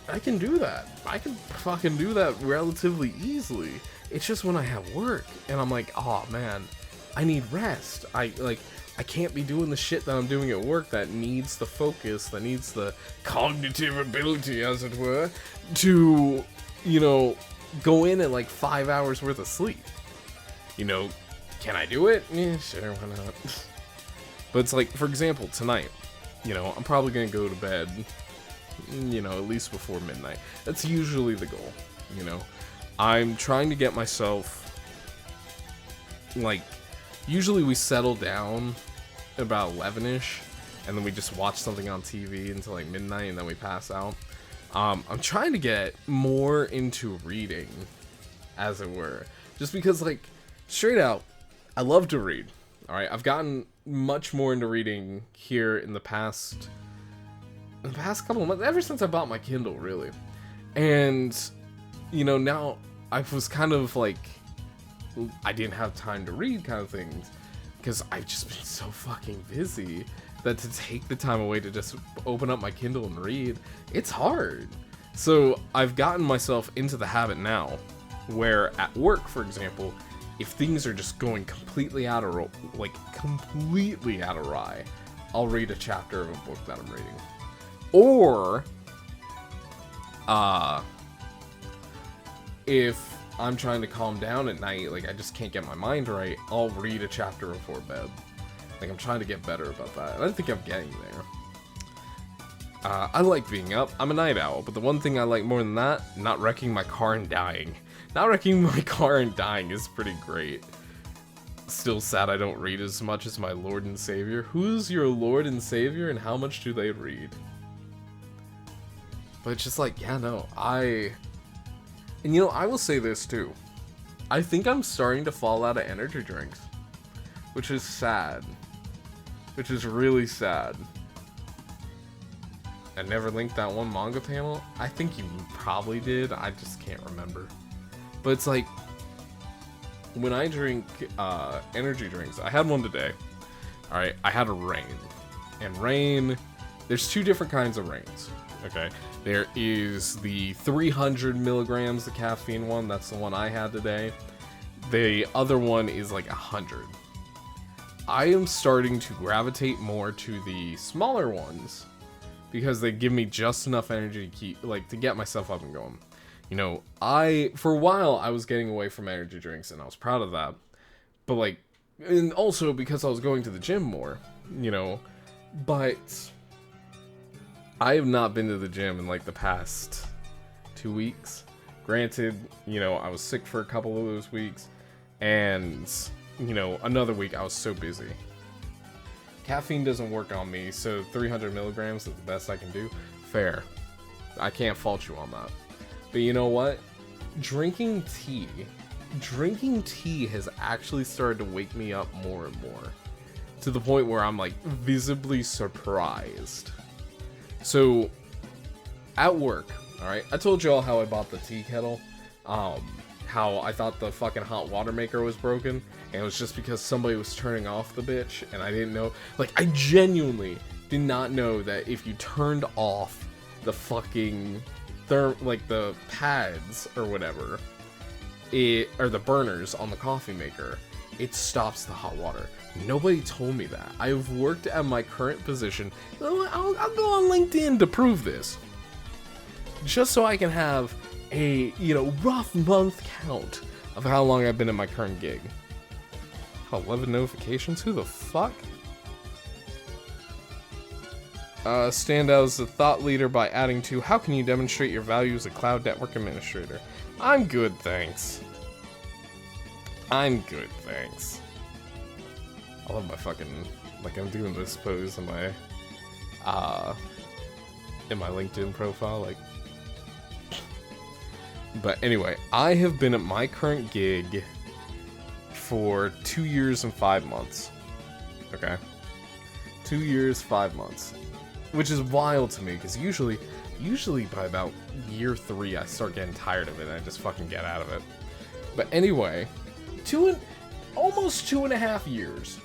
I can do that. I can fucking do that relatively easily. It's just when I have work and I'm like, oh man, I need rest. I can't be doing the shit that I'm doing at work that needs the focus, that needs the cognitive ability, as it were, to, you know, go in at like 5 hours worth of sleep. You know, can I do it? Yeah, sure, why not? But it's like, for example, tonight, you know, I'm probably gonna go to bed, you know, at least before midnight. That's usually the goal, you know. I'm trying to get myself, like, usually we settle down about 11ish, and then we just watch something on TV until like midnight, and then we pass out. I'm trying to get more into reading, as it were, just because, like, straight out, I love to read. All right, I've gotten much more into reading here in the past couple of months, ever since I bought my Kindle, really. And, you know, now I was kind of like, I didn't have time to read kind of things, because I've just been so fucking busy that to take the time away to just open up my Kindle and read, it's hard. So I've gotten myself into the habit now, where at work, for example, if things are just going completely out of rye, I'll read a chapter of a book that I'm reading. Or, if I'm trying to calm down at night, like I just can't get my mind right, I'll read a chapter before bed. Like, I'm trying to get better about that, and I think I'm getting there. I like being up. I'm a night owl, but the one thing I like more than that, not wrecking my car and dying. Not wrecking my car and dying is pretty great. Still sad I don't read as much as my Lord and Savior. Who's your Lord and Savior, and how much do they read? But it's just like, yeah, no, and you know, I will say this too. I think I'm starting to fall out of energy drinks, which is sad. Which is really sad. I never linked that one manga panel. I think you probably did. I just can't remember. But it's like, when I drink energy drinks, I had one today. Alright, I had a rain. And rain, there's two different kinds of rains. Okay, there is the 300 milligrams, the caffeine one. That's the one I had today. The other one is like 100. I am starting to gravitate more to the smaller ones because they give me just enough energy to keep, like, to get myself up and going. You know, for a while I was getting away from energy drinks, and I was proud of that. But like, and also because I was going to the gym more, you know. But I have not been to the gym in like the past 2 weeks. Granted, you know, I was sick for a couple of those weeks, and, you know, another week I was so busy. Caffeine doesn't work on me, so 300 milligrams is the best I can do. Fair. I can't fault you on that. But you know what? Drinking tea has actually started to wake me up more and more, to the point where I'm like visibly surprised. So at work, all right, I told y'all how I bought the tea kettle, how I thought the fucking hot water maker was broken, and it was just because somebody was turning off the bitch, and I didn't know. Like, I genuinely did not know that if you turned off the fucking like the pads or whatever, or the burners on the coffee maker, it stops the hot water. Nobody told me that. I've worked at my current position. I'll go on LinkedIn to prove this, just so I can have a, you know, rough month count of how long I've been in my current gig. 11 notifications? Who the fuck? Stand out as a thought leader by adding to, how can you demonstrate your value as a cloud network administrator? I'm good, thanks. I'm good, thanks. I love my fucking, like, I'm doing this pose in my LinkedIn profile, like. But anyway, I have been at my current gig for 2 years and 5 months. Okay? 2 years, 5 months. Which is wild to me, because usually by about year 3, I start getting tired of it, and I just fucking get out of it. But anyway, almost 2.5 years,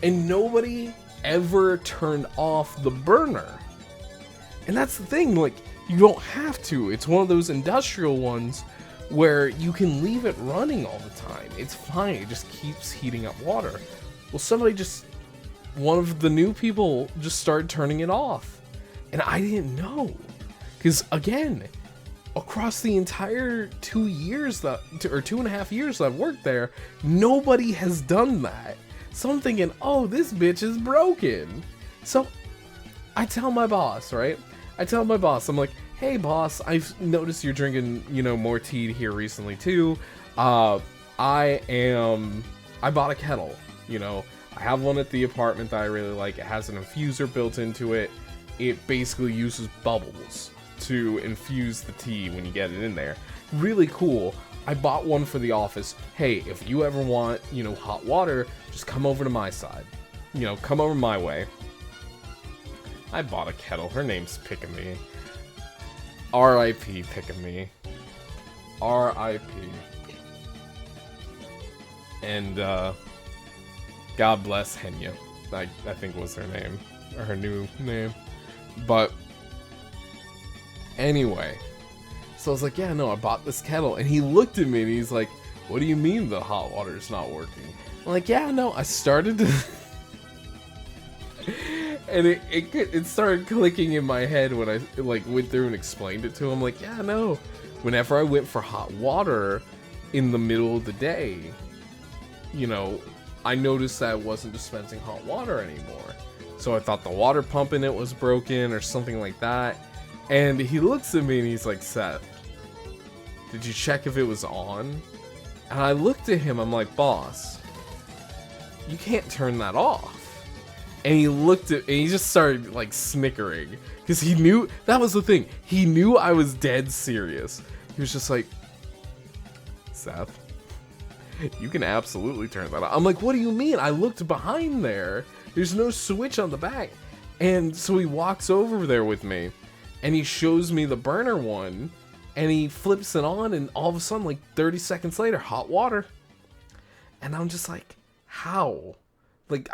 and nobody ever turned off the burner. And that's the thing, like, you don't have to. It's one of those industrial ones where you can leave it running all the time. It's fine. It just keeps heating up water. Well, one of the new people just started turning it off. And I didn't know. Because, again, across the entire 2 years or 2.5 years that I've worked there, nobody has done that. So I'm thinking, oh, this bitch is broken. So I tell my boss, right? I'm like, hey boss, I've noticed you're drinking, you know, more tea here recently too. I bought a kettle, you know. I have one at the apartment that I really like. It has an infuser built into it. It basically uses bubbles to infuse the tea when you get it in there. Really cool. I bought one for the office. Hey, if you ever want, you know, hot water, just come over to my side. You know, come over my way. I bought a kettle. Her name's Pickin' Me. R.I.P. Pickin' Me. R.I.P. And, God bless Henya. I think was her name. Or her new name. But, anyway. So I was like, yeah, no, I bought this kettle. And he looked at me and he's like, what do you mean the hot water's not working? I'm like, yeah, no, I started to... And it started clicking in my head when I like went through and explained it to him. Like, yeah, no. Whenever I went for hot water in the middle of the day, you know, I noticed that I wasn't dispensing hot water anymore. So I thought the water pump in it was broken or something like that. And he looks at me and he's like, Seth, did you check if it was on? And I looked at him, I'm like, boss, you can't turn that off. And he looked at, and he just started like snickering, because he knew, that was the thing, he knew I was dead serious. He was just like, Seth, you can absolutely turn that off. I'm like, what do you mean? I looked behind there. There's no switch on the back. And so he walks over there with me, and he shows me the burner one, and he flips it on, and all of a sudden, like 30 seconds later, hot water. And I'm just like, how? Like,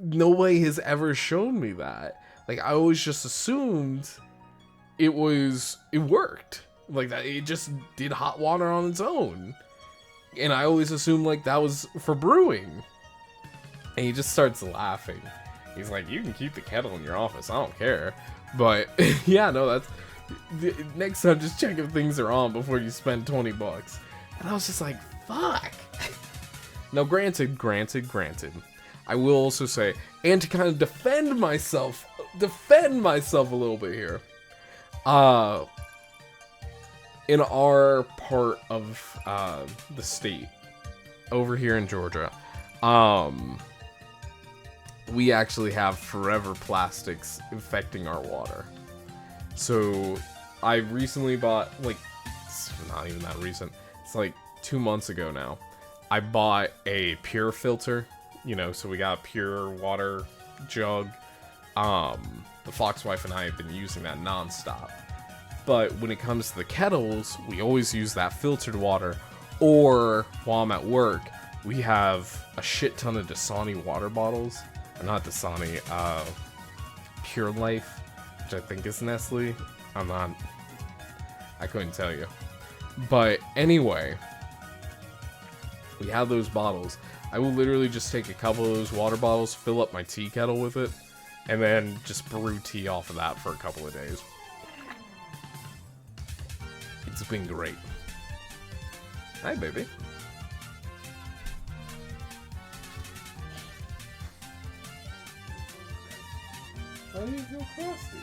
nobody has ever shown me that. Like, I always just assumed it worked. Like, that it just did hot water on its own. And I always assumed, like, that was for brewing. And he just starts laughing. He's like, you can keep the kettle in your office, I don't care. But, yeah, no, that's... Next time, just check if things are on before you spend 20 bucks. And I was just like, fuck. Now, granted. I will also say, and to kind of defend myself a little bit here. In our part of the state, over here in Georgia, we actually have forever plastics infecting our water. So I recently bought, like, it's not even that recent. It's like 2 months ago now. I bought a pure filter, you know, so we got a pure water jug. The Foxwife and I have been using that nonstop. But when it comes to the kettles, we always use that filtered water. Or while I'm at work, we have a shit ton of Dasani water bottles. Or not Dasani, Pure Life, which I think is Nestle. I couldn't tell you. But anyway, we have those bottles. I will literally just take a couple of those water bottles, fill up my tea kettle with it, and then just brew tea off of that for a couple of days. It's been great. Hi, baby. Why do you feel crusty?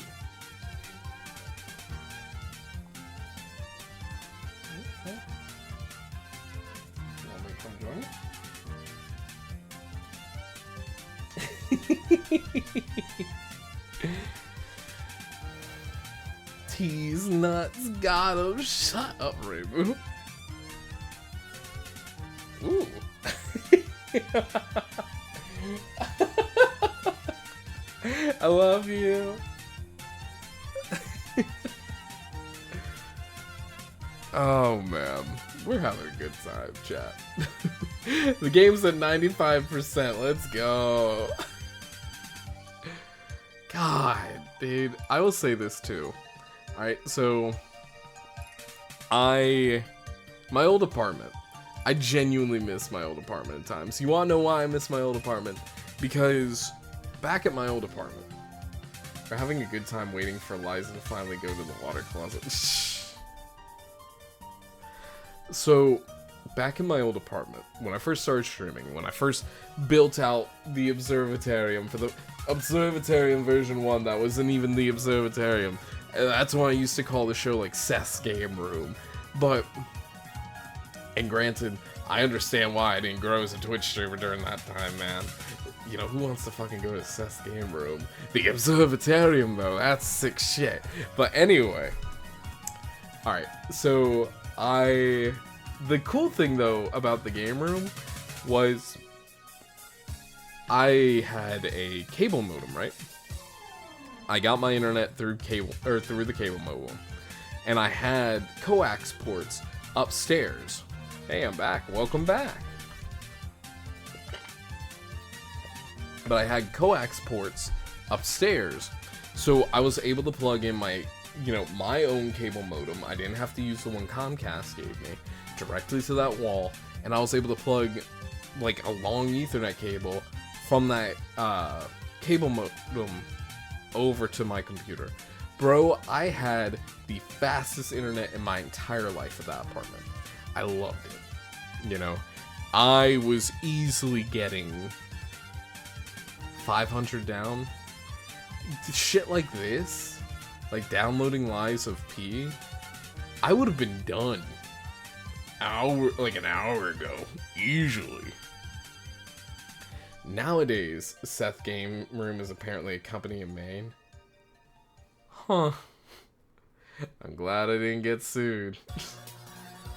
Okay. You want me to come join you? Tease nuts got him. Shut up, Rainbow. Ooh. I love you. Oh man, we're having a good time, chat. The game's at 95%. Let's go. God, dude. I will say this too. Alright, so my old apartment. I genuinely miss my old apartment at times. You wanna know why I miss my old apartment? Because back at my old apartment, we're having a good time waiting for Liza to finally go to the water closet. So, back in my old apartment, when I first started streaming, when I first built out the observatarium for the observatarium version 1, that wasn't even the observatarium. That's why I used to call the show like Seth's Game Room. And granted, I understand why I didn't grow as a Twitch streamer during that time, man. You know, who wants to fucking go to Seth's Game Room? The observatarium, though, that's sick shit. But anyway. Alright, so the cool thing, though, about the game room was I had a cable modem, right? I got my internet through the cable modem. And I had coax ports upstairs. Hey, I'm back. Welcome back. But I had coax ports upstairs, so I was able to plug in my own cable modem. I didn't have to use the one Comcast gave me, directly to that wall, and I was able to plug like a long Ethernet cable from that cable modem over to my computer. Bro, I had the fastest internet in my entire life at that apartment. I loved it. You know, I was easily getting 500 down. Shit like this, like downloading Lies of P, I would have been done an hour ago, easily. Nowadays, Seth Game Room is apparently a company in Maine. Huh. I'm glad I didn't get sued.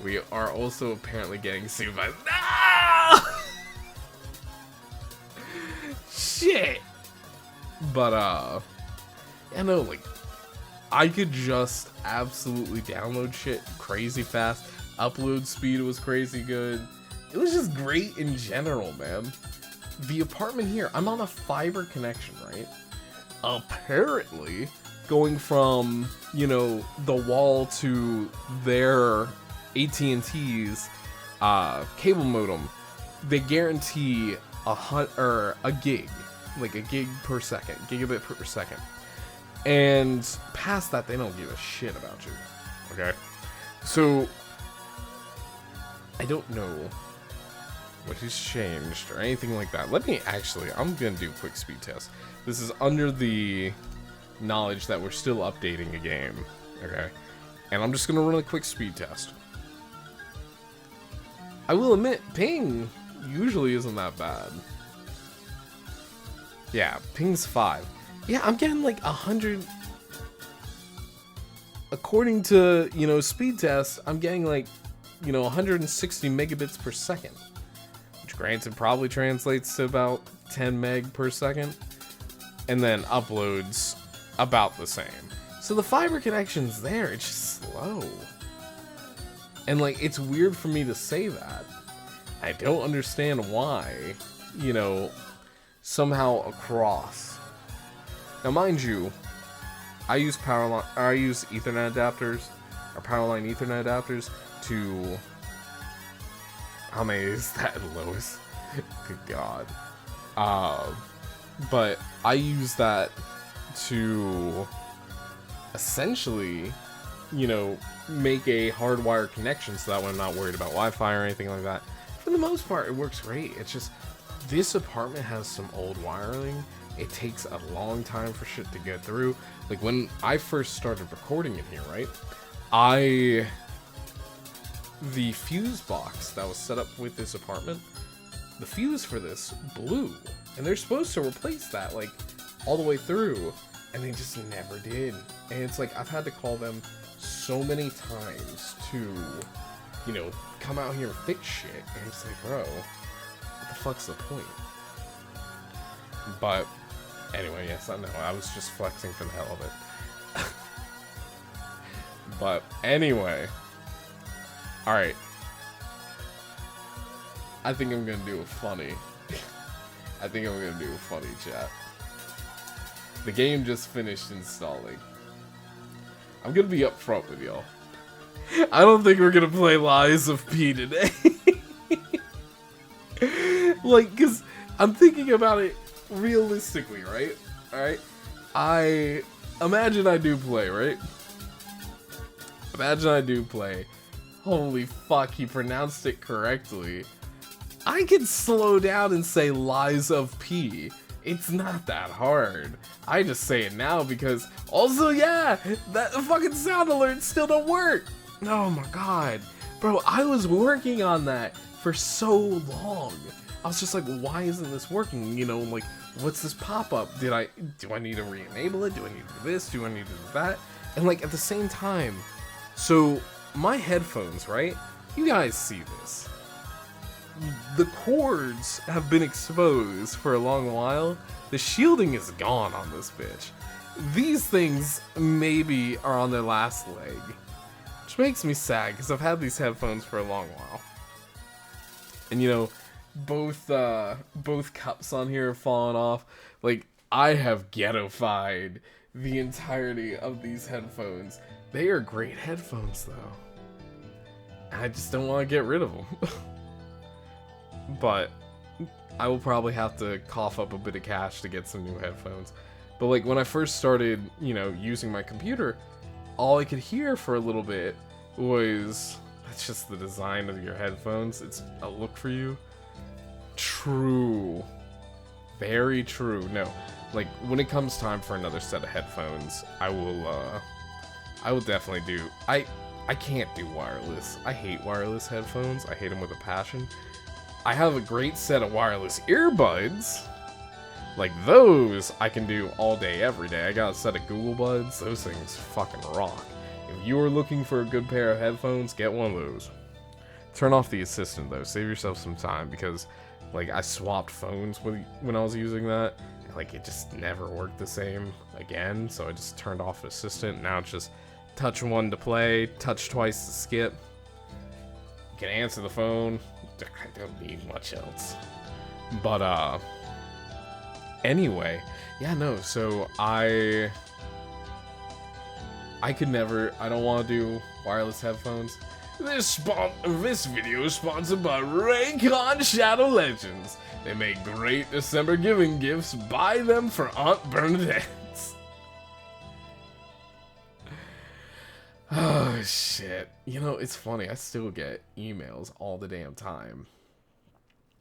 We are also apparently getting sued by... No! Shit! But, yeah, no, like, I could just absolutely download shit crazy fast. Upload speed was crazy good. It was just great in general, man. The apartment here, I'm on a fiber connection, right? Apparently, going from, the wall to their AT&T's cable modem, they guarantee a gig, like a gig per second, gigabit per second. And past that, they don't give a shit about you. Okay? So, I don't know what has changed or anything like that. I'm gonna do a quick speed test. This is under the knowledge that we're still updating a game. Okay? And I'm just gonna run a quick speed test. I will admit, ping usually isn't that bad. Yeah, ping's 5. Yeah, I'm getting like 100. according to, you know, speed tests, I'm getting like, you know, 160 megabits per second, which granted probably translates to about 10 meg per second, and then uploads about the same. So the fiber connection's there, it's just slow. And like, it's weird for me to say that. I don't understand why, you know, somehow across. Now mind you, I use Ethernet adapters, or Powerline Ethernet adapters to, how many is that, Lois? Good God. But I use that to essentially, you know, make a hardwired connection so that way I'm not worried about Wi-Fi or anything like that. For the most part, it works great. It's just, this apartment has some old wiring. It takes a long time for shit to get through. Like, when I first started recording in here, right? The fuse box that was set up with this apartment, the fuse for this blew. And they're supposed to replace that, like, all the way through. And they just never did. And it's like, I've had to call them so many times to, you know, come out here and fix shit. And it's like, bro, what the fuck's the point? But anyway, yes, I know, I was just flexing for the hell of it. But anyway, alright. I think I'm gonna do a funny. I think I'm gonna do a funny, chat. The game just finished installing. I'm gonna be upfront with y'all. I don't think we're gonna play Lies of P today. Like, cause I'm thinking about it realistically, right? Alright? I imagine I do play, right? Imagine I do play. Holy fuck, he pronounced it correctly. I can slow down and say Lies of P. It's not that hard. I just say it now because, also, yeah, that fucking sound alerts still don't work. Oh my god. Bro, I was working on that for so long. I was just like, why isn't this working? You know, like, what's this pop-up? Do I need to re-enable it? Do I need to do this? Do I need to do that? And like, at the same time, so my headphones, right? You guys see this. The cords have been exposed for a long while. The shielding is gone on this bitch. These things maybe are on their last leg, which makes me sad because I've had these headphones for a long while. And you know, both cups on here have fallen off. Like, I have ghettofied the entirety of these headphones. They are great headphones though. I just don't want to get rid of them. But I will probably have to cough up a bit of cash to get some new headphones. But like, when I first started, you know, using my computer, all I could hear for a little bit was, that's just the design of your headphones. It's a look for you. True. Very true. No, like, when it comes time for another set of headphones, I will definitely do. I can't do wireless. I hate wireless headphones. I hate them with a passion. I have a great set of wireless earbuds. Like, those I can do all day, every day. I got a set of Google Buds. Those things fucking rock. If you are looking for a good pair of headphones, get one of those. Turn off the assistant, though. Save yourself some time, because, like, I swapped phones when I was using that. Like, it just never worked the same again, so I just turned off the assistant. Now it's just touch one to play, touch twice to skip. You can answer the phone. I don't need much else. But, anyway, yeah, no, so I could never, I don't want to do wireless headphones. This video is sponsored by Raycon Shadow Legends. They make great December giving gifts. Buy them for Aunt Bernadette. Oh, shit. You know, it's funny. I still get emails all the damn time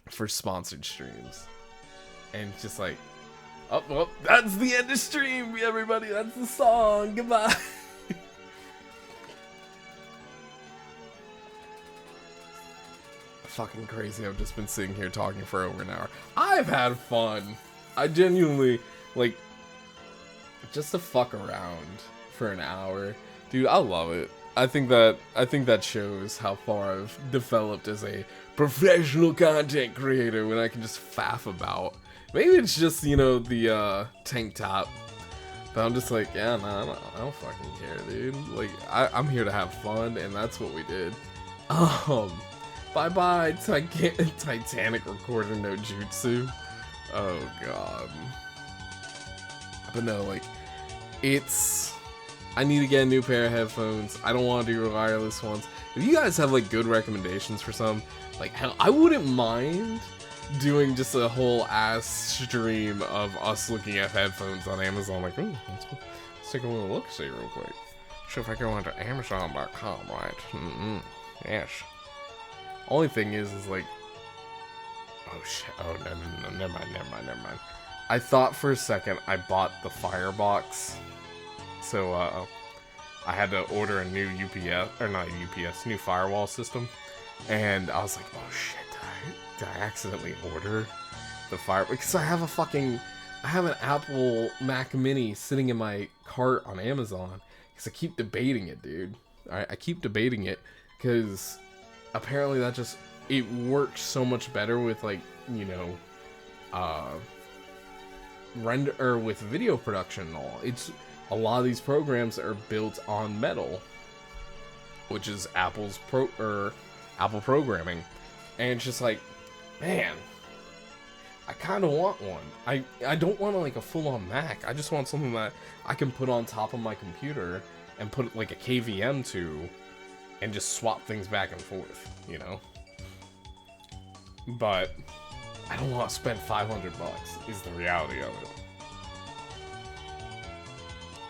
for sponsored streams. And it's just like, oh, that's the end of stream, everybody. That's the song. Goodbye. Fucking crazy. I've just been sitting here talking for over an hour. I've had fun. I genuinely, like, just to fuck around for an hour, Dude, I love it. I think that shows how far I've developed as a professional content creator when I can just faff about. Maybe it's just, you know, the tank top. But I'm just like, yeah, nah, I don't fucking care, dude. Like, I'm here to have fun, and that's what we did. Bye-bye, Titanic recorder no jutsu. Oh, God. But no, like, I need to get a new pair of headphones. I don't want to do wireless ones. If you guys have, like, good recommendations for some, like, hell, I wouldn't mind doing just a whole ass stream of us looking at headphones on Amazon. Like, ooh, let's take a little look-see real quick. So if I go onto Amazon.com, right? Yes. Only thing is like, oh shit, oh no, never mind. I thought for a second I bought the Firebox, so I had to order a new new firewall system, and I was like, oh shit, did I accidentally order the fire? Because I have an Apple Mac Mini sitting in my cart on Amazon, because I keep debating it, dude. I keep debating it, because apparently it works so much better with, like, you know, with video production and all. A lot of these programs are built on Metal, which is Apple programming, and it's just like, man, I kind of want one. I don't want like a full-on Mac. I just want something that I can put on top of my computer and put like a KVM to, and just swap things back and forth, you know? But I don't want to spend $500 is the reality of it.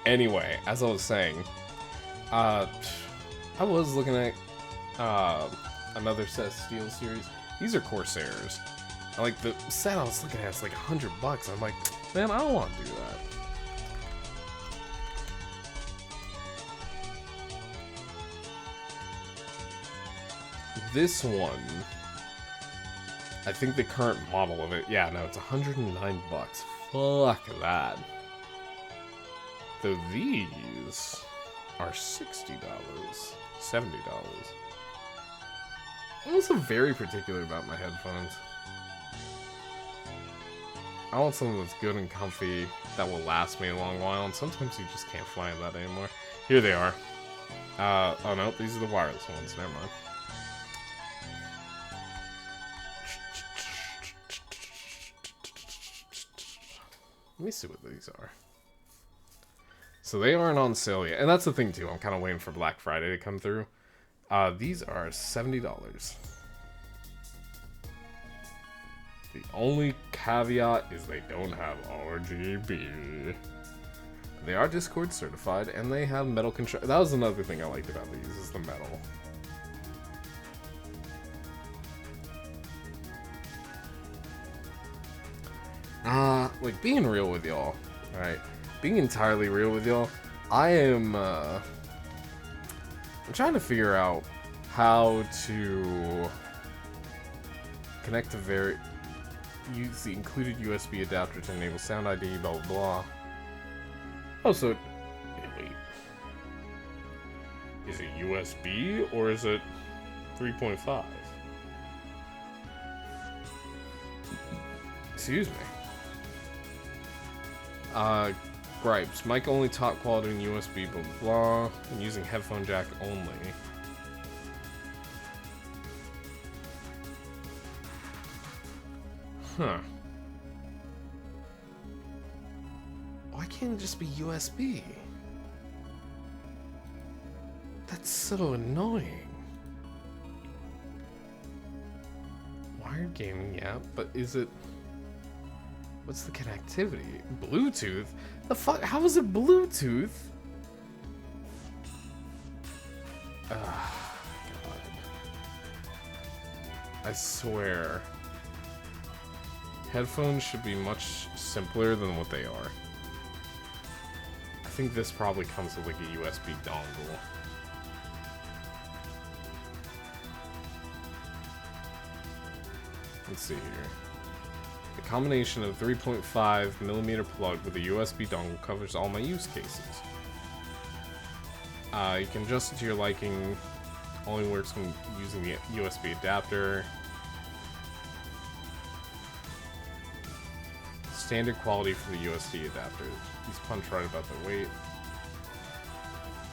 Anyway, as I was saying, I was looking at another set of Steel series. These are Corsairs. And, like, the set I was looking at is like $100. I'm like, man, I don't want to do that. This one, I think the current model of it, yeah, no, it's $109. Fuck that. Though these are $60, $70. I'm also very particular about my headphones. I want something that's good and comfy that will last me a long while, and sometimes you just can't find that anymore. Here they are. Oh no, these are the wireless ones, never mind. Let me see what these are. So they aren't on sale yet, and that's the thing too. I'm kind of waiting for Black Friday to come through. These are $70. The only caveat is they don't have RGB. They are Discord certified, and they have metal control. That was another thing I liked about these, is the metal. Like, being real with y'all, alright? Being entirely real with y'all, I'm trying to figure out how to connect use the included USB adapter to enable Sound ID, blah blah blah. Oh, so wait, is it USB or is it 3.5? Excuse me. Gripes. Mic only top quality in USB, blah blah blah. And using headphone jack only. Huh. Why can't it just be USB? That's so annoying. Wired gaming, yeah, but is it... What's the connectivity? Bluetooth? The fuck? How is it Bluetooth? God. I swear. Headphones should be much simpler than what they are. I think this probably comes with like a USB dongle. Let's see here. The combination of 3.5mm plug with a USB dongle covers all my use cases. You can adjust it to your liking. Only works when using the USB adapter. Standard quality for the USB adapter. These punch right about the weight.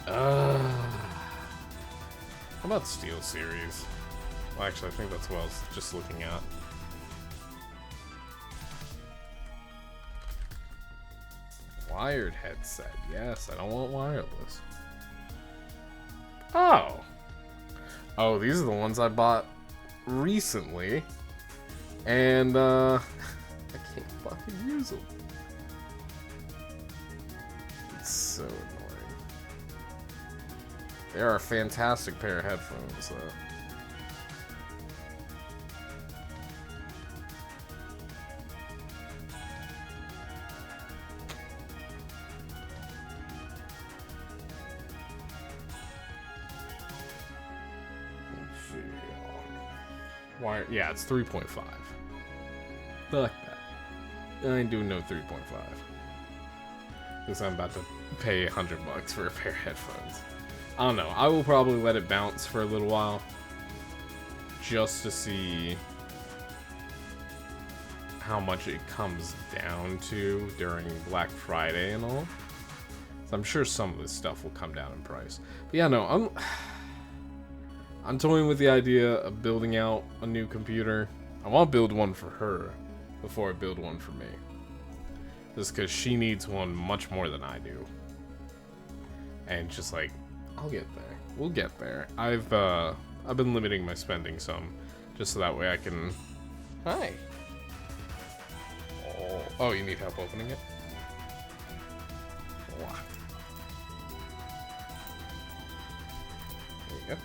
How about Steel Series? Well, actually, I think that's what I was just looking at. Wired headset. Yes, I don't want wireless. Oh. Oh, these are the ones I bought recently. And, I can't fucking use them. It's so annoying. They are a fantastic pair of headphones, though. Wire, yeah, it's 3.5. Fuck that. I ain't doing no 3.5. Because I'm about to pay $100 for a pair of headphones. I don't know. I will probably let it bounce for a little while. Just to see how much it comes down to during Black Friday and all. So I'm sure some of this stuff will come down in price. But yeah, no, I'm toying with the idea of building out a new computer. I want to build one for her before I build one for me. Just because she needs one much more than I do. And just like, I'll get there. We'll get there. I've been limiting my spending some, just so that way I can... Hi! Oh, you need help opening it? Wow. There you go.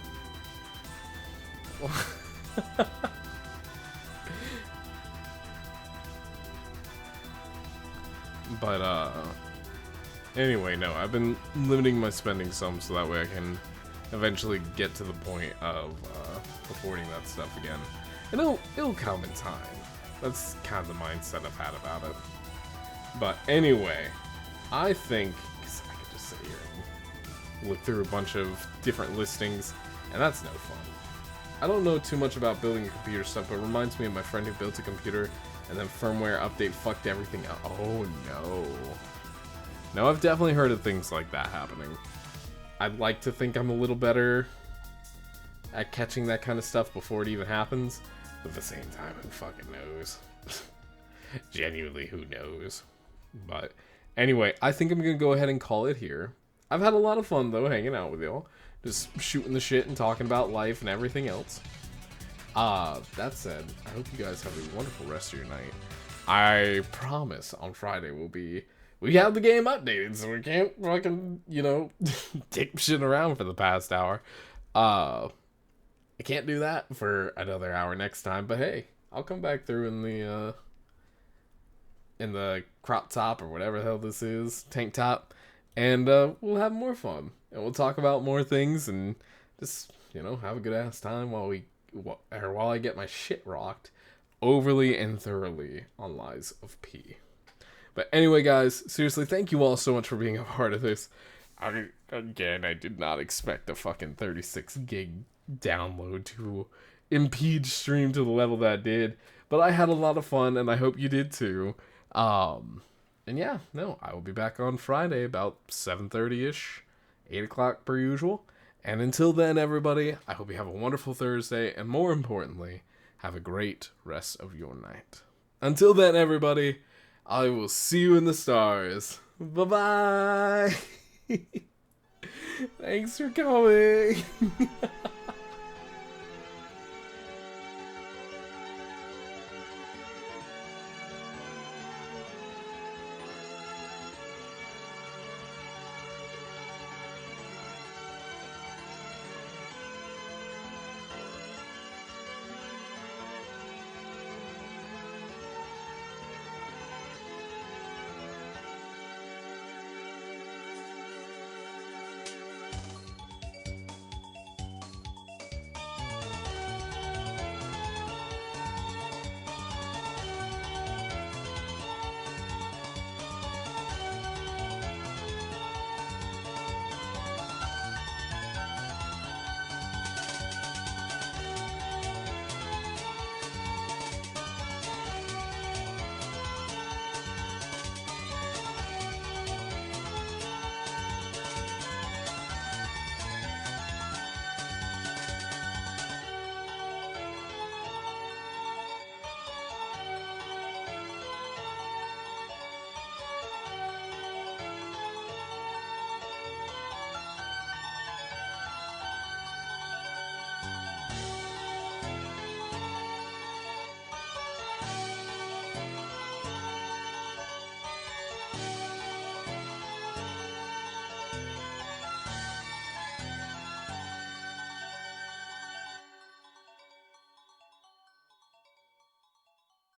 But, anyway, no, I've been limiting my spending some so that way I can eventually get to the point of, affording that stuff again. And it'll come in time. That's kind of the mindset I've had about it. But anyway, I think, because I could just sit here and look through a bunch of different listings, and that's no fun. I don't know too much about building computer stuff, but it reminds me of my friend who built a computer and then firmware update fucked everything up. Oh no. No, I've definitely heard of things like that happening. I'd like to think I'm a little better at catching that kind of stuff before it even happens, but at the same time, who fucking knows? Genuinely, who knows? But anyway, I think I'm gonna go ahead and call it here. I've had a lot of fun though, hanging out with y'all. Just shooting the shit and talking about life and everything else. That said, I hope you guys have a wonderful rest of your night. I promise on Friday we have the game updated, so we can't fucking, you know, dick shit around for the past hour. I can't do that for another hour next time, but hey, I'll come back through in the crop top or whatever the hell this is, tank top, and we'll have more fun. And we'll talk about more things and just, you know, have a good ass time while I get my shit rocked overly and thoroughly on Lies of P. But anyway, guys, seriously, thank you all so much for being a part of this. I did not expect a fucking 36 gig download to impede stream to the level that it did. But I had a lot of fun, and I hope you did too. And yeah, no, I will be back on Friday about 7:30-ish, 8 o'clock per usual. And until then, everybody, I hope you have a wonderful Thursday, and more importantly, have a great rest of your night. Until then, everybody, I will see you in the stars. Bye-bye! Thanks for coming!